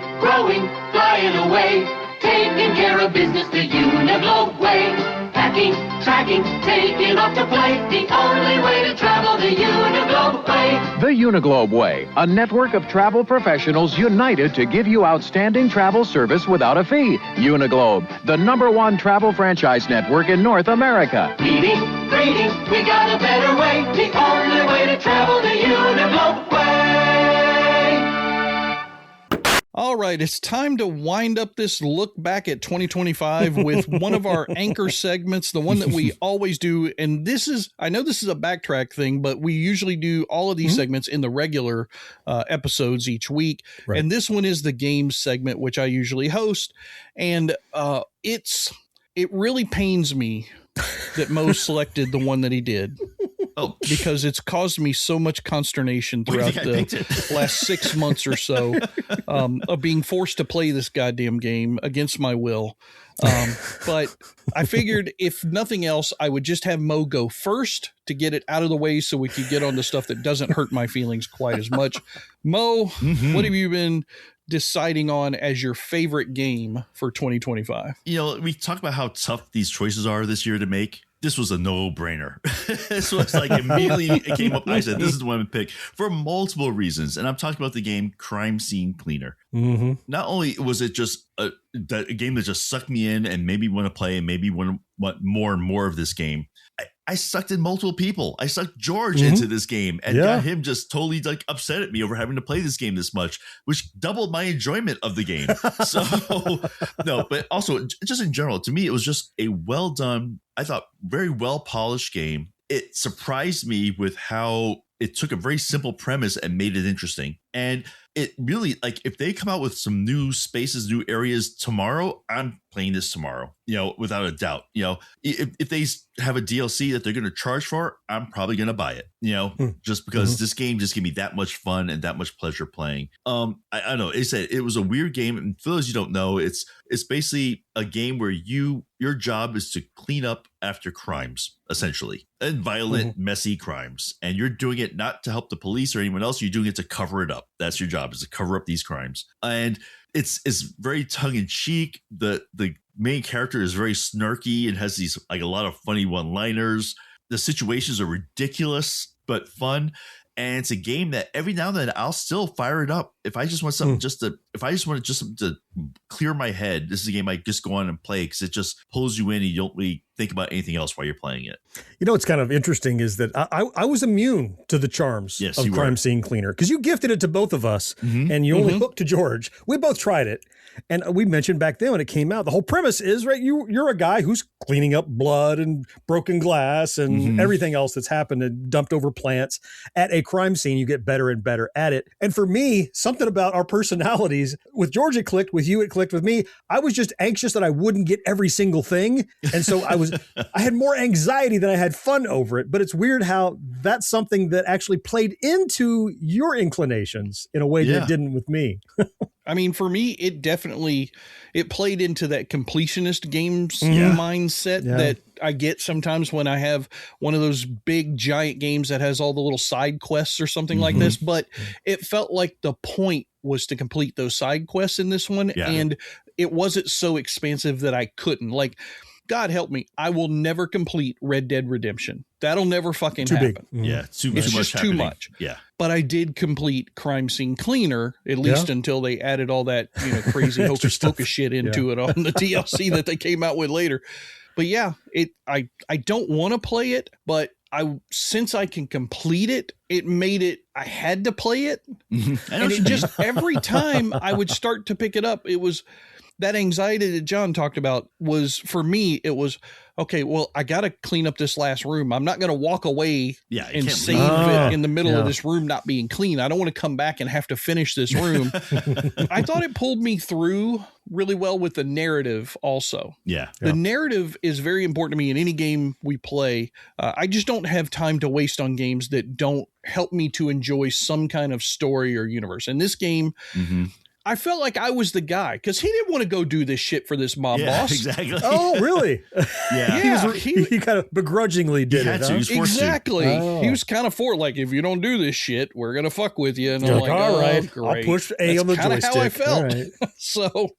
S17: flying away, taking care of business the Uniglobe way. Packing, tracking, taking off to play, the only way to travel the Uniglobe way.
S7: The Uniglobe Way, a network of travel professionals united to give you outstanding travel service without a fee. Uniglobe, the #1 travel franchise network in North America.
S17: Reading, we got a better way, the only way to travel the Uniglobe way.
S4: All right, it's time to wind up this look back at 2025 with one of our anchor segments, the one that we always do. And I know this is a backtrack thing, but we usually do all of these segments in the regular episodes each week. Right. And this one is the games segment, which I usually host. And it really pains me that Mo selected the one that he did. Oh, because it's caused me so much consternation throughout the last 6 months or so of being forced to play this goddamn game against my will. But I figured if nothing else, I would just have Mo go first to get it out of the way so we could get on the stuff that doesn't hurt my feelings quite as much. Mo, what have you been deciding on as your favorite game for 2025?
S5: You know, we talked about how tough these choices are this year to make. This was a no-brainer. This was like immediately it came up. I said, this is the one to pick for multiple reasons. And I'm talking about the game Crime Scene Cleaner. Mm-hmm. Not only was it just a game that just sucked me in and made me want to play and maybe want more and more of this game, I sucked in multiple people. I sucked George into this game and got him just totally like upset at me over having to play this game this much, which doubled my enjoyment of the game. So no, but also just in general, to me, it was just a well done, I thought very well polished game. It surprised me with how it took a very simple premise and made it interesting. And it really, like, if they come out with some new spaces, new areas tomorrow, I'm playing this tomorrow, without a doubt. If they have a DLC that they're going to charge for, I'm probably going to buy it, just because this game just gave me that much fun and that much pleasure playing. I don't know. It was a weird game. And for those you don't know, it's basically a game where your job is to clean up after crimes, essentially, and violent, messy crimes. And you're doing it not to help the police or anyone else. You're doing it to cover it up. That's your job, is to cover up these crimes. And it's very tongue in cheek. The main character is very snarky and has these like a lot of funny one-liners. The situations are ridiculous but fun. And it's a game that every now and then I'll still fire it up. If I just want something to clear my head, this is a game I just go on and play because it just pulls you in and you don't really think about anything else while you're playing it.
S3: What's kind of interesting is that I was immune to the charms of Crime Scene Cleaner because you gifted it to both of us and you only hooked to George. We both tried it. And we mentioned back then when it came out, the whole premise is, right, you're a guy who's cleaning up blood and broken glass and everything else that's happened and dumped over plants. At a crime scene, you get better and better at it. And for me, something about our personalities, with George it clicked, with you it clicked, with me, I was just anxious that I wouldn't get every single thing. And so I had more anxiety than I had fun over it. But it's weird how that's something that actually played into your inclinations in a way that it didn't with me.
S4: I mean, for me, it played into that completionist games mindset that I get sometimes when I have one of those big giant games that has all the little side quests or something like this. But it felt like the point was to complete those side quests in this one. Yeah. And it wasn't so expansive that I couldn't. Like, God help me, I will never complete Red Dead Redemption. That'll never fucking happen.
S5: Yeah,
S4: it's just too much.
S5: Yeah.
S4: But I did complete Crime Scene Cleaner, at least until they added all that crazy hocus pocus shit into it on the DLC that they came out with later. But yeah, I don't want to play it, but since I can complete it, it made it, I had to play it. And it just, every time I would start to pick it up, it was that anxiety that John talked about was, for me, it was, okay, well, I got to clean up this last room. I'm not going to walk away and save it in the middle of this room not being clean. I don't want to come back and have to finish this room. I thought it pulled me through really well with the narrative also.
S5: Yeah.
S4: The narrative is very important to me in any game we play. I just don't have time to waste on games that don't help me to enjoy some kind of story or universe. In this game, I felt like I was the guy because he didn't want to go do this shit for this mob boss.
S5: Exactly.
S3: Oh, really?
S5: Yeah.
S3: He kind of begrudgingly did it.
S5: He was forced
S4: exactly.
S5: to.
S3: Oh.
S4: He was kind of for like, if you don't do this shit, we're gonna fuck with you. And I'm
S3: Like,
S4: like,
S3: all right,
S4: great.
S3: I'll push A on the
S4: That's
S3: joystick.
S4: how I felt.
S3: All right.
S4: So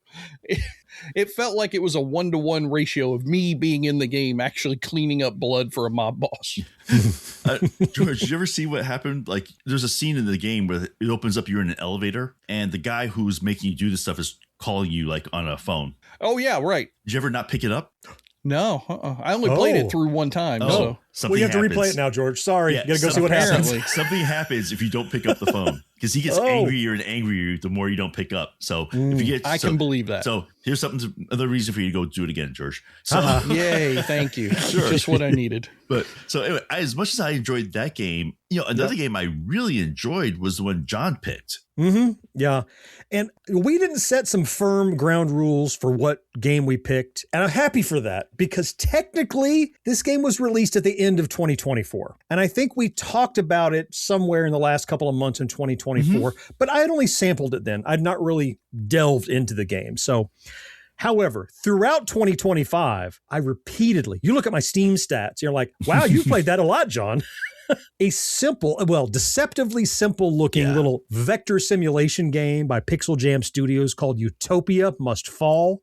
S4: it felt like it was a 1-to-1 ratio of me being in the game actually cleaning up blood for a mob boss.
S5: George, did you ever see what happened? Like, there's a scene in the game where it opens up, you're in an elevator, and the guy who's making you do this stuff is calling you like on a phone.
S4: Oh yeah, right.
S5: Did you ever not pick it up?
S4: No, I only played it through one time. So
S3: Well, you have to replay it now, George. Sorry, you got to go see what happens.
S5: Something happens if you don't pick up the phone because he gets angrier and angrier the more you don't pick up. So if you get,
S4: I can believe that.
S5: So here's another reason for you to go do it again, George. So
S4: yay, thank you.
S5: Sure.
S4: Just what I needed.
S5: But so anyway, as much as I enjoyed that game, another game I really enjoyed was the one John picked.
S3: Mm-hmm. Yeah. And we didn't set some firm ground rules for what game we picked. And I'm happy for that because technically this game was released at the end of 2024. And I think we talked about it somewhere in the last couple of months in 2024, but I had only sampled it then. I'd not really delved into the game. So, however, throughout 2025, I repeatedly, you look at my Steam stats, you're like, wow, you've played that a lot, John. A simple, deceptively simple looking little vector simulation game by Pixel Jam Studios called Utopia Must Fall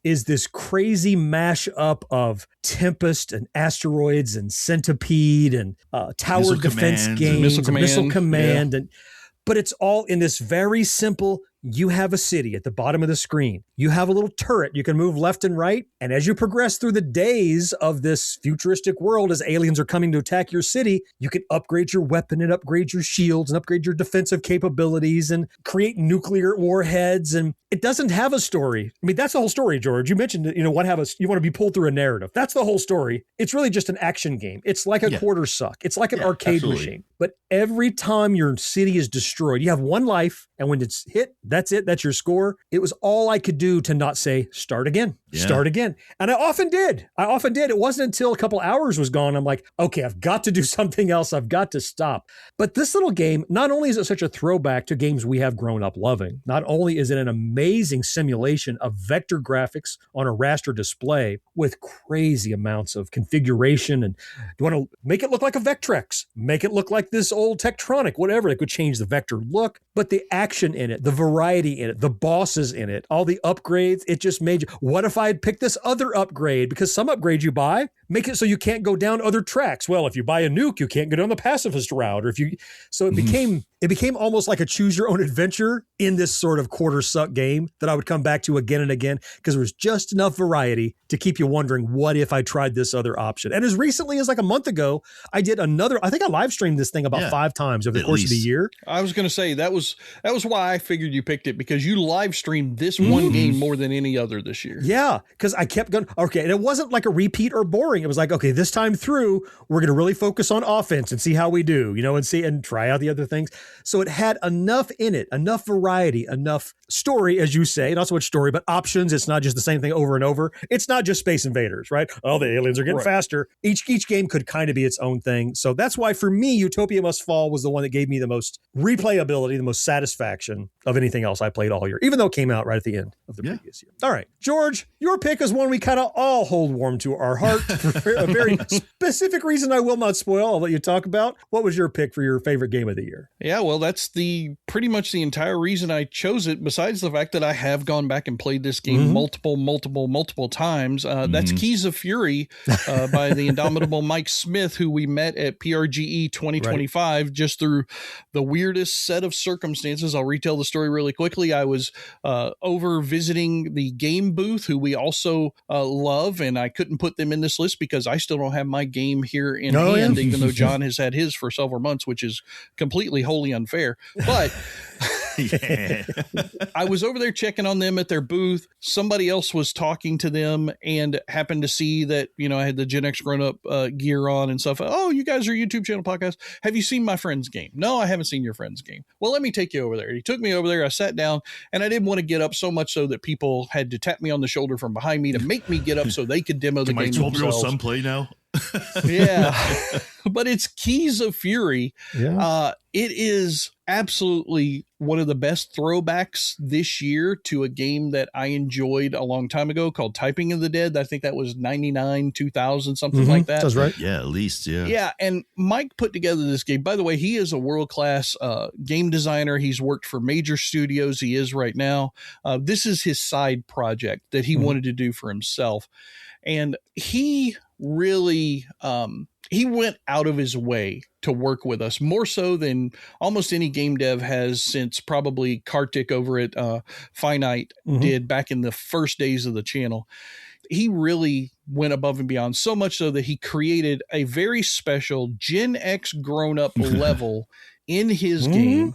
S3: is this crazy mashup of Tempest and Asteroids and Centipede and tower
S5: Missile
S3: defense
S5: Command,
S3: games,
S4: Missile
S3: Command. But it's all in this very simple, you have a city at the bottom of the screen. You have a little turret. You can move left and right. And as you progress through the days of this futuristic world, as aliens are coming to attack your city, you can upgrade your weapon and upgrade your shields and upgrade your defensive capabilities and create nuclear warheads. And it doesn't have a story. I mean, that's the whole story, George. You mentioned, you want to be pulled through a narrative. That's the whole story. It's really just an action game. It's like a quarter suck. It's like an arcade machine. But every time your city is destroyed, you have one life. And when it's hit, that's it. That's your score. It was all I could do to not say, start again, start again. And I often did. It wasn't until a couple hours was gone. I'm like, okay, I've got to do something else. I've got to stop. But this little game, not only is it such a throwback to games we have grown up loving, not only is it an amazing simulation of vector graphics on a raster display with crazy amounts of configuration. And you want to make it look like a Vectrex, make it look like this old Tektronic, whatever. It could change the vector look, but the action in it, the variety in it, the bosses in it, all the upgrades, it just made you, what if I had picked this other upgrade? Because some upgrade you buy, make it so you can't go down other tracks. Well, if you buy a nuke, you can't go down the pacifist route. Or if you, so it became almost like a choose your own adventure in this sort of quarter suck game that I would come back to again and again because there was just enough variety to keep you wondering, what if I tried this other option? And as recently as like a month ago, I did another, I think I live streamed this thing about 5 times over the course of the year.
S4: I was going to say that was why I figured you picked it, because you live streamed this one game more than any other this year.
S3: Yeah, because I kept going. Okay, and it wasn't like a repeat or boring. It was like, okay, this time through, we're going to really focus on offense and see how we do, and try out the other things. So it had enough in it, enough variety, enough story, as you say, not so much story, but options. It's not just the same thing over and over. It's not just Space Invaders, right? Oh, the aliens are getting faster. Each game could kind of be its own thing. So that's why for me, Utopia Must Fall was the one that gave me the most replayability, the most satisfaction of anything else I played all year, even though it came out right at the end of the previous year. All right, George, your pick is one we kind of all hold warm to our heart for a very specific reason I will not spoil. I'll let you talk about. What was your pick for your favorite game of the year?
S4: Yeah, well, that's pretty much the entire reason I chose it, besides the fact that I have gone back and played this game multiple times. That's Keys of Fury by the indomitable Mike Smith, who we met at PRGE 2025 just through the weirdest set of circumstances. I'll retell the story really quickly. I was over visiting the game booth, who we also love, and I couldn't put them in this list because I still don't have my game here in hand, even though John has had his for several months, which is completely wholly unfair. But I was over there checking on them at their booth. Somebody else was talking to them and happened to see that, I had the Gen X Grown Up gear on and stuff. Oh, you guys are a YouTube channel podcast. Have you seen my friend's game? No, I haven't seen your friend's game. Well, let me take you over there. He took me over there. I sat down and I didn't want to get up, so much so that people had to tap me on the shoulder from behind me to make me get up so they could demo the game themselves.
S5: My 12-year-old son play now?
S4: Yeah. but it's Keys of Fury.
S3: Yeah.
S4: It is absolutely one of the best throwbacks this year to a game that I enjoyed a long time ago called Typing of the Dead. I think that was 99, 2000, something like that.
S3: That's right.
S5: Yeah, at least, yeah.
S4: Yeah, and Mike put together this game. By the way, he is a world-class game designer. He's worked for major studios. He is right now. This is his side project that he wanted to do for himself. And he really he went out of his way to work with us, more so than almost any game dev has since probably Kartik over at Finite did back in the first days of the channel. He really went above and beyond, so much so that he created a very special GenXGrownUp level in his game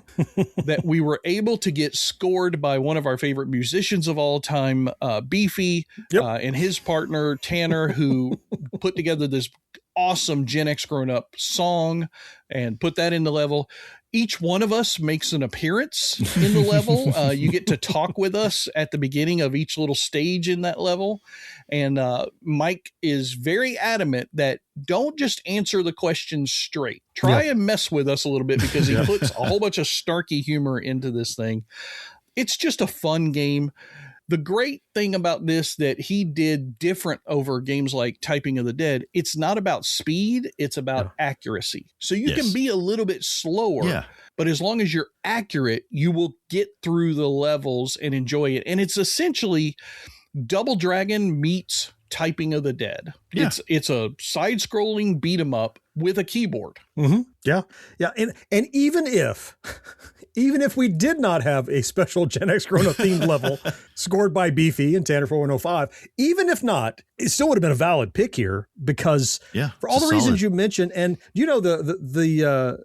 S4: that we were able to get scored by one of our favorite musicians of all time, Beefy, and his partner, Tanner, who put together this awesome GenXGrownUp song and put that in the level. Each one of us makes an appearance in the level. You get to talk with us at the beginning of each little stage in that level. And Mike is very adamant that don't just answer the questions straight. Try and mess with us a little bit, because he puts a whole bunch of snarky humor into this thing. It's just a fun game. The great thing about this that he did different over games like Typing of the Dead, it's not about speed, it's about accuracy. So you can be a little bit slower, but as long as you're accurate, you will get through the levels and enjoy it. And it's essentially Double Dragon meets Typing of the Dead. It's a side-scrolling beat 'em up with a keyboard.
S3: Yeah. And even if we did not have a special GenXGrownUp themed level scored by Beefy and Tanner 4105, even if not, it still would have been a valid pick here, because for all the reasons you mentioned, and you know the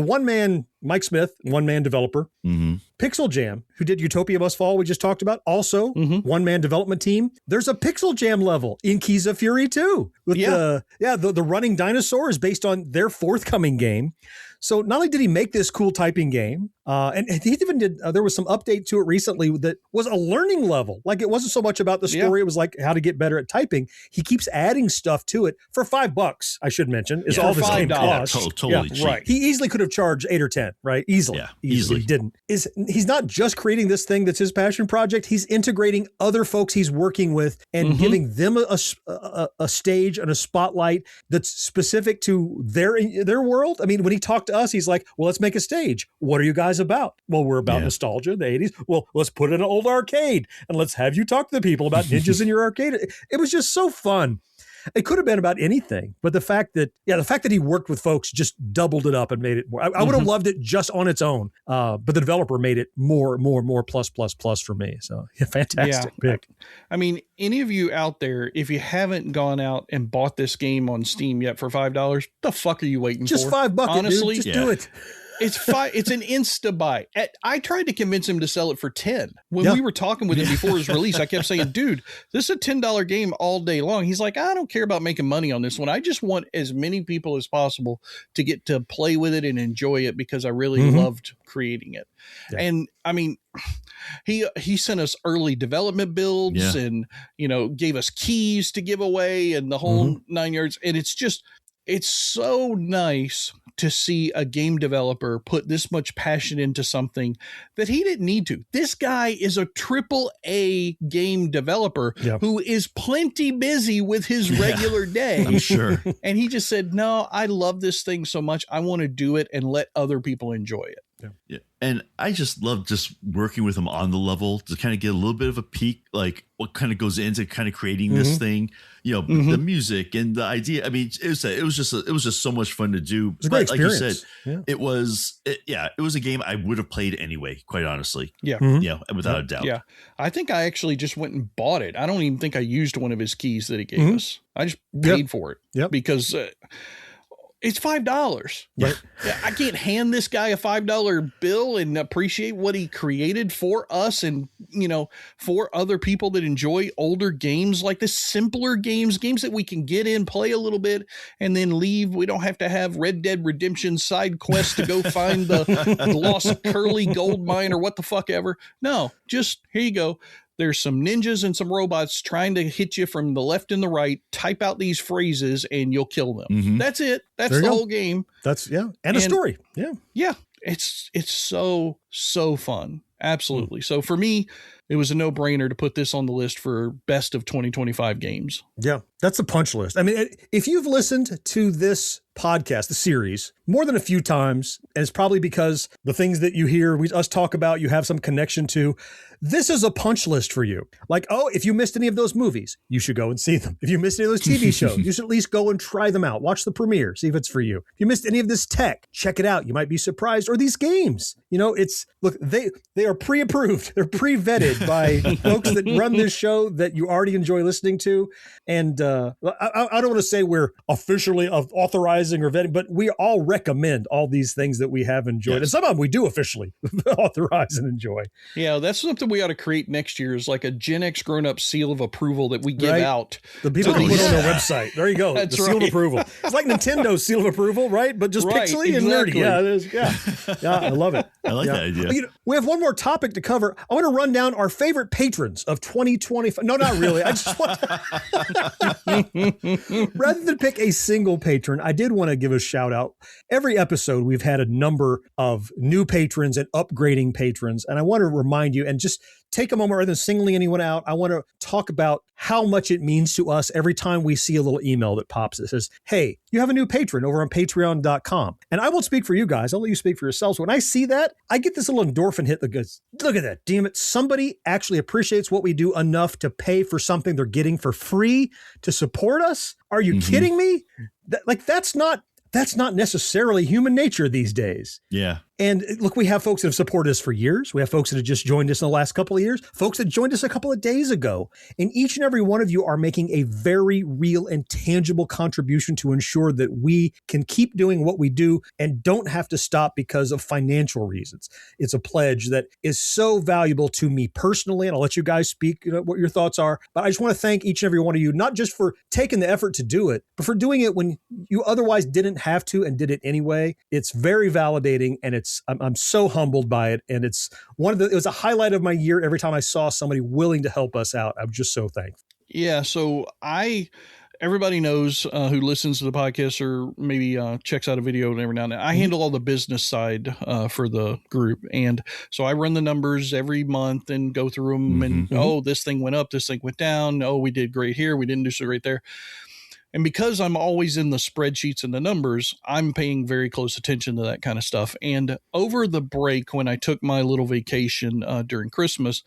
S3: one man Mike Smith, one man developer, Pixel Jam, who did Utopia Must Fall, we just talked about, also one man development team. There's a Pixel Jam level in Keys of Fury too, with the running dinosaurs based on their forthcoming game. So not only did he make this cool typing game, and he even did, there was some update to it recently that was a learning level. Like, it wasn't so much about the story. It was like how to get better at typing. He keeps adding stuff to it for $5, I should mention, is all this game costs.
S5: Totally cheap.
S3: Right. He easily could have charged 8 or 10, right? Easily. He didn't. He's not just creating this thing that's his passion project. He's integrating other folks he's working with and giving them a stage and a spotlight that's specific to their world. I mean, when he talked to us, he's like, well, let's make a stage. What are you guys about? Well, we're about nostalgia, the 80s. Well, let's put it in an old arcade and let's have you talk to the people about ninjas in your arcade. It was just so fun. It could have been about anything, but the fact that he worked with folks just doubled it up and made it more. I would have loved it just on its own, but the developer made it more plus for me. So fantastic pick.
S4: I mean, any of you out there, if you haven't gone out and bought this game on Steam yet for $5, the fuck are you waiting
S3: just
S4: for?
S3: $5, honestly, dude. Just do it.
S4: It's an insta buy. I tried to convince him to sell it for 10. When we were talking with him before his release, I kept saying, dude, this is a $10 game all day long. He's like, I don't care about making money on this one. I just want as many people as possible to get to play with it and enjoy it, because I really loved creating it. Yeah. And I mean, he sent us early development builds and, gave us keys to give away and the whole 9 yards. And it's so nice to see a game developer put this much passion into something that he didn't need to. This guy is a AAA game developer who is plenty busy with his regular day.
S5: I'm sure.
S4: And he just said, no, I love this thing so much. I want to do it and let other people enjoy it.
S5: Yeah. And I just love just working with him on the level to kind of get a little bit of a peek, like what kind of goes into kind of creating this thing, the music and the idea. I mean, it was just so much fun to do.
S3: It's a great experience.
S5: Like you said, it was a game I would have played anyway, quite honestly.
S4: Yeah.
S5: Without a doubt.
S4: Yeah. I think I actually just went and bought it. I don't even think I used one of his keys that he gave us. I just paid for it because it's $5.
S3: Right.
S4: I can't hand this guy a $5 bill and appreciate what he created for us and, for other people that enjoy older games like this, simpler games that we can get in, play a little bit, and then leave. We don't have to have Red Dead Redemption side quest to go find the lost Curly gold mine or what the fuck ever. No, just here you go. there's some ninjas and some robots trying to hit you from the left and the right. Type out these phrases and you'll kill them. That's it. That's the whole game.
S3: That's and a story.
S4: Yeah. It's so fun. Absolutely. So for me, it was a no-brainer to put this on the list for best of 2025 games.
S3: Yeah, that's a punch list. I mean, if you've listened to this podcast, the series, more than a few times, and it's probably because the things that you hear us talk about, you have some connection to, this is a punch list for you. Like, oh, if you missed any of those movies, you should go and see them. If you missed any of those TV shows, you should at least go and try them out. Watch the premiere, see if it's for you. If you missed any of this tech, check it out. You might be surprised. Or these games. Look, they are pre-approved. They're pre-vetted by folks that run this show that you already enjoy listening to. And I don't want to say we're officially authorizing or vetting, but we all recommend all these things that we have enjoyed. And some of them we do officially authorize and enjoy.
S4: Yeah, that's something we ought to create next year, is like a GenXGrownUp seal of approval that we give out.
S3: The people can put on their website. There you go. That's the seal of approval. It's like Nintendo's seal of approval, right? But just pixely and nerdy. Yeah, I love it.
S5: I like that idea.
S3: We have one more topic to cover. I want to run down our favorite patrons of 2025. No, not really. I just want to, rather than pick a single patron, I did want to give a shout out. Every episode, we've had a number of new patrons and upgrading patrons. And I want to remind you and just take a moment rather than singling anyone out. I want to talk about how much it means to us every time we see a little email that pops that says, hey, you have a new patron over on patreon.com. And I won't speak for you guys. I'll let you speak for yourselves. When I see that, I get this little endorphin hit that goes, look at that, damn it. Somebody actually appreciates what we do enough to pay for something they're getting for free to support us. Are you kidding me? That's not necessarily human nature these days.
S5: Yeah.
S3: And look, we have folks that have supported us for years. We have folks that have just joined us in the last couple of years, folks that joined us a couple of days ago. And each and every one of you are making a very real and tangible contribution to ensure that we can keep doing what we do and don't have to stop because of financial reasons. It's a pledge that is so valuable to me personally, and I'll let you guys speak what your thoughts are. But I just want to thank each and every one of you, not just for taking the effort to do it, but for doing it when you otherwise didn't have to and did it anyway. It's very validating, and I'm so humbled by it. And it was a highlight of my year every time I saw somebody willing to help us out. I'm just so thankful.
S4: Yeah. So everybody knows who listens to the podcast or maybe checks out a video every now and then. I handle all the business side for the group. And so I run the numbers every month and go through them and, this thing went up, this thing went down. Oh, we did great here. We didn't do so great there. And because I'm always in the spreadsheets and the numbers, I'm paying very close attention to that kind of stuff. And over the break, when I took my little vacation during Christmas,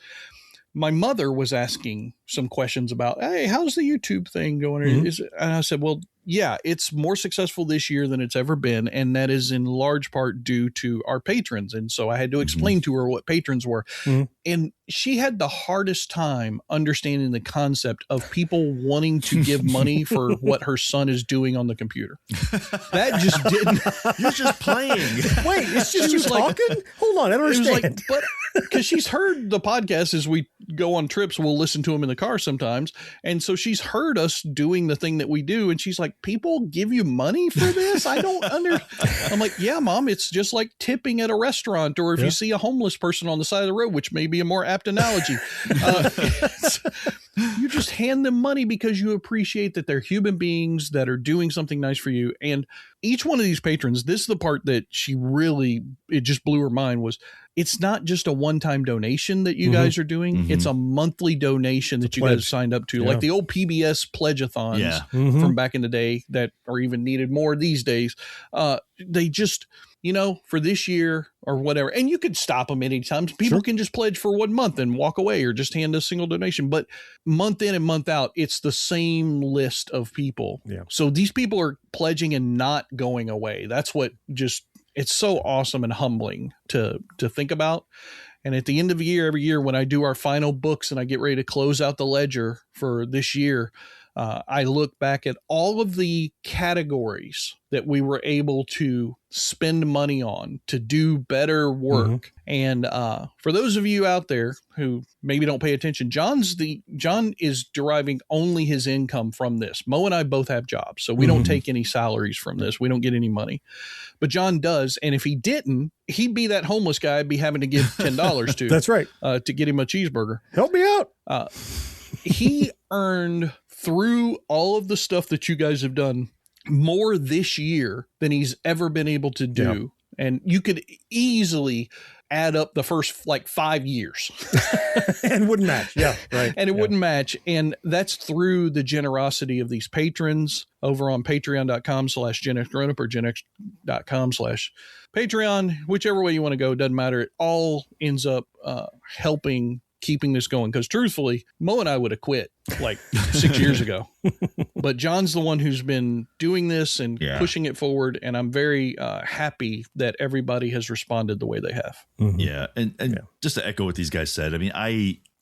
S4: my mother was asking some questions about, hey, how's the YouTube thing going? And I said, well, yeah, it's more successful this year than it's ever been. And that is in large part due to our patrons. And so I had to explain to her what patrons were. And she had the hardest time understanding the concept of people wanting to give money for what her son is doing on the computer. That just didn't.
S5: You're just playing.
S3: Wait, it's just you talking? Hold on, I don't understand.
S4: But because she's heard the podcast as we go on trips, we'll listen to them in the car sometimes. And so she's heard us doing the thing that we do. And she's like, people give you money for this? I don't I'm like, yeah, Mom, it's just like tipping at a restaurant, or if you see a homeless person on the side of the road, which may be a more apt analogy. You just hand them money because you appreciate that they're human beings that are doing something nice for you. And each one of these patrons, this is the part that it just blew her mind, was it's not just a one-time donation that you guys are doing. It's a monthly donation that you guys signed up to, like the old PBS pledge-a-thons from back in the day that are even needed more these days. They just, for this year or whatever, and you could stop them anytime. People can just pledge for 1 month and walk away, or just hand a single donation. But month in and month out, it's the same list of people.
S3: Yeah.
S4: So these people are pledging and not going away. That's what it's so awesome and humbling to think about. And at the end of the year, every year, when I do our final books and I get ready to close out the ledger for this year, I look back at all of the categories that we were able to spend money on to do better work. And for those of you out there who maybe don't pay attention, John is deriving only his income from this. Mo and I both have jobs, so we don't take any salaries from this. We don't get any money, but John does. And if he didn't, he'd be that homeless guy I'd be having to give $10 to.
S3: That's right.
S4: To get him a cheeseburger.
S3: Help me out.
S4: He earned, through all of the stuff that you guys have done, more this year than he's ever been able to do. Yeah. And you could easily add up the first 5 years
S3: and wouldn't match. Yeah. Right.
S4: And it wouldn't match. And that's through the generosity of these patrons over on patreon.com/GenXGrownUp or GenX.com/Patreon, whichever way you want to go. Doesn't matter. It all ends up helping keeping this going. Because truthfully, Mo and I would have quit 6 years ago, but John's the one who's been doing this and pushing it forward. And I'm very happy that everybody has responded the way they have.
S5: Yeah. And just to echo what these guys said, I mean,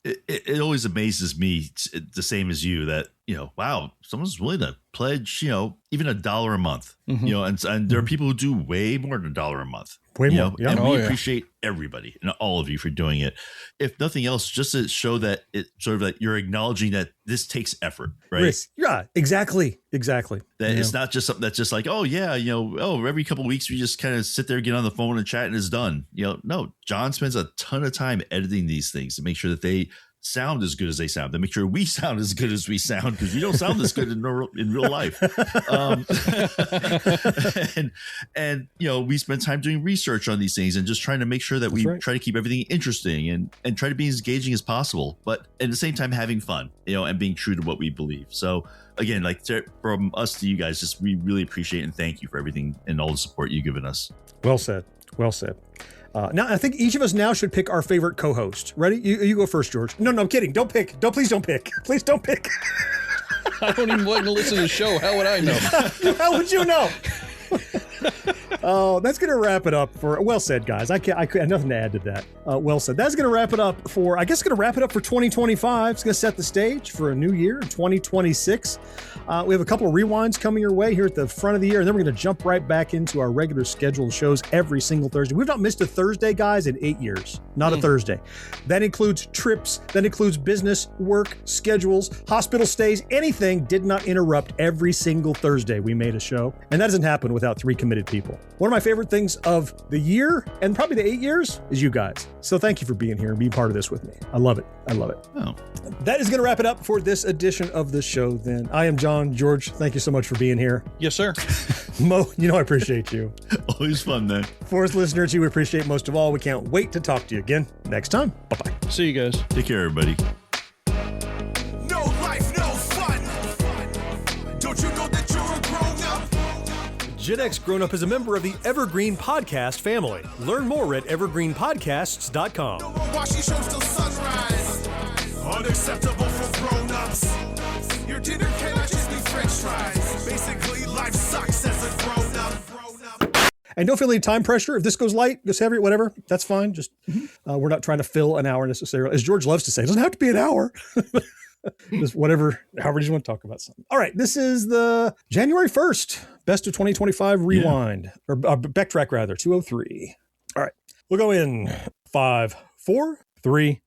S5: it always amazes me the same as you that, wow, someone's willing to pledge, even $1 a month, and there are people who do way more than $1 a month.
S3: Way more. Yeah.
S5: And we appreciate everybody and all of you for doing it. If nothing else, just to show that it sort of like you're acknowledging that this takes effort, right?
S3: Risk. Yeah, exactly. That
S5: it's not just something that's just like, every couple of weeks we just kind of sit there, get on the phone and chat and it's done. No, John spends a ton of time editing these things to make sure that they sound as good as they sound, to make sure we sound as good as we sound, because we don't sound this good in real life. And we spend time doing research on these things and just trying to make sure that try to keep everything interesting and try to be as engaging as possible, but at the same time having fun, and being true to what we believe. So again, from us to you guys, just we really appreciate and thank you for everything and all the support you've given us.
S3: Well said. Now, I think each of us now should pick our favorite co-host. Ready? You go first, George. No, I'm kidding. Don't pick. Please don't pick. Please don't pick.
S4: I don't even want to listen to the show. How would I know?
S3: How would you know? Oh, that's going to wrap it up for, well said, guys. I have nothing to add to that. Well said. That's going to wrap it up for, 2025. It's going to set the stage for a new year, 2026. We have a couple of rewinds coming your way here at the front of the year, and then we're going to jump right back into our regular scheduled shows every single Thursday. We've not missed a Thursday, guys, in 8 years. Not a Thursday. That includes trips. That includes business, work, schedules, hospital stays. Anything did not interrupt every single Thursday we made a show. And that doesn't happen without 3 committed people. One of my favorite things of the year, and probably the 8 years, is you guys. So thank you for being here and being part of this with me. I love it. Oh. That is going to wrap it up for this edition of the show then. I am John. George, thank you so much for being here.
S4: Yes, sir.
S3: Mo, I appreciate you.
S5: Always fun, man.
S3: For us listeners, you appreciate most of all. We can't wait to talk to you again next time. Bye-bye.
S4: See you guys.
S5: Take care, everybody.
S18: No life, no fun. Don't you know that you're a grown-up?
S3: GenXGrownUp is a member of the Evergreen Podcast family. Learn more at evergreenpodcasts.com.
S18: No more washing shows till sunrise. Unacceptable for grown-ups. Your dinner cannot just be French fries. Basically, life sucks as a grown-up.
S3: And don't feel any time pressure. If this goes light, goes heavy, whatever, that's fine. Just we're not trying to fill an hour necessarily. As George loves to say, it doesn't have to be an hour. Just however you just want to talk about something. All right, this is the January 1st, best of 2025 rewind, or backtrack rather, 203. All right, we'll go in 5, 4, 3.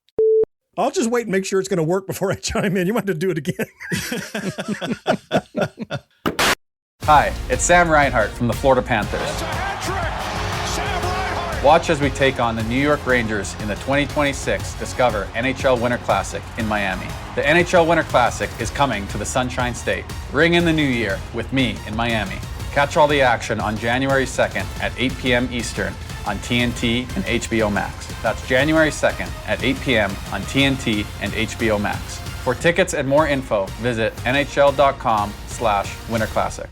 S3: I'll just wait and make sure it's going to work before I chime in. You might have to do it again.
S19: Hi, it's Sam Reinhart from the Florida Panthers. Watch as we take on the New York Rangers in the 2026 Discover NHL Winter Classic in Miami. The NHL Winter Classic is coming to the Sunshine State. Ring in the new year with me in Miami. Catch all the action on January 2nd at 8 p.m. Eastern on TNT and HBO Max. That's January 2nd at 8 p.m. on TNT and HBO Max. For tickets and more info, visit nhl.com/winterclassic.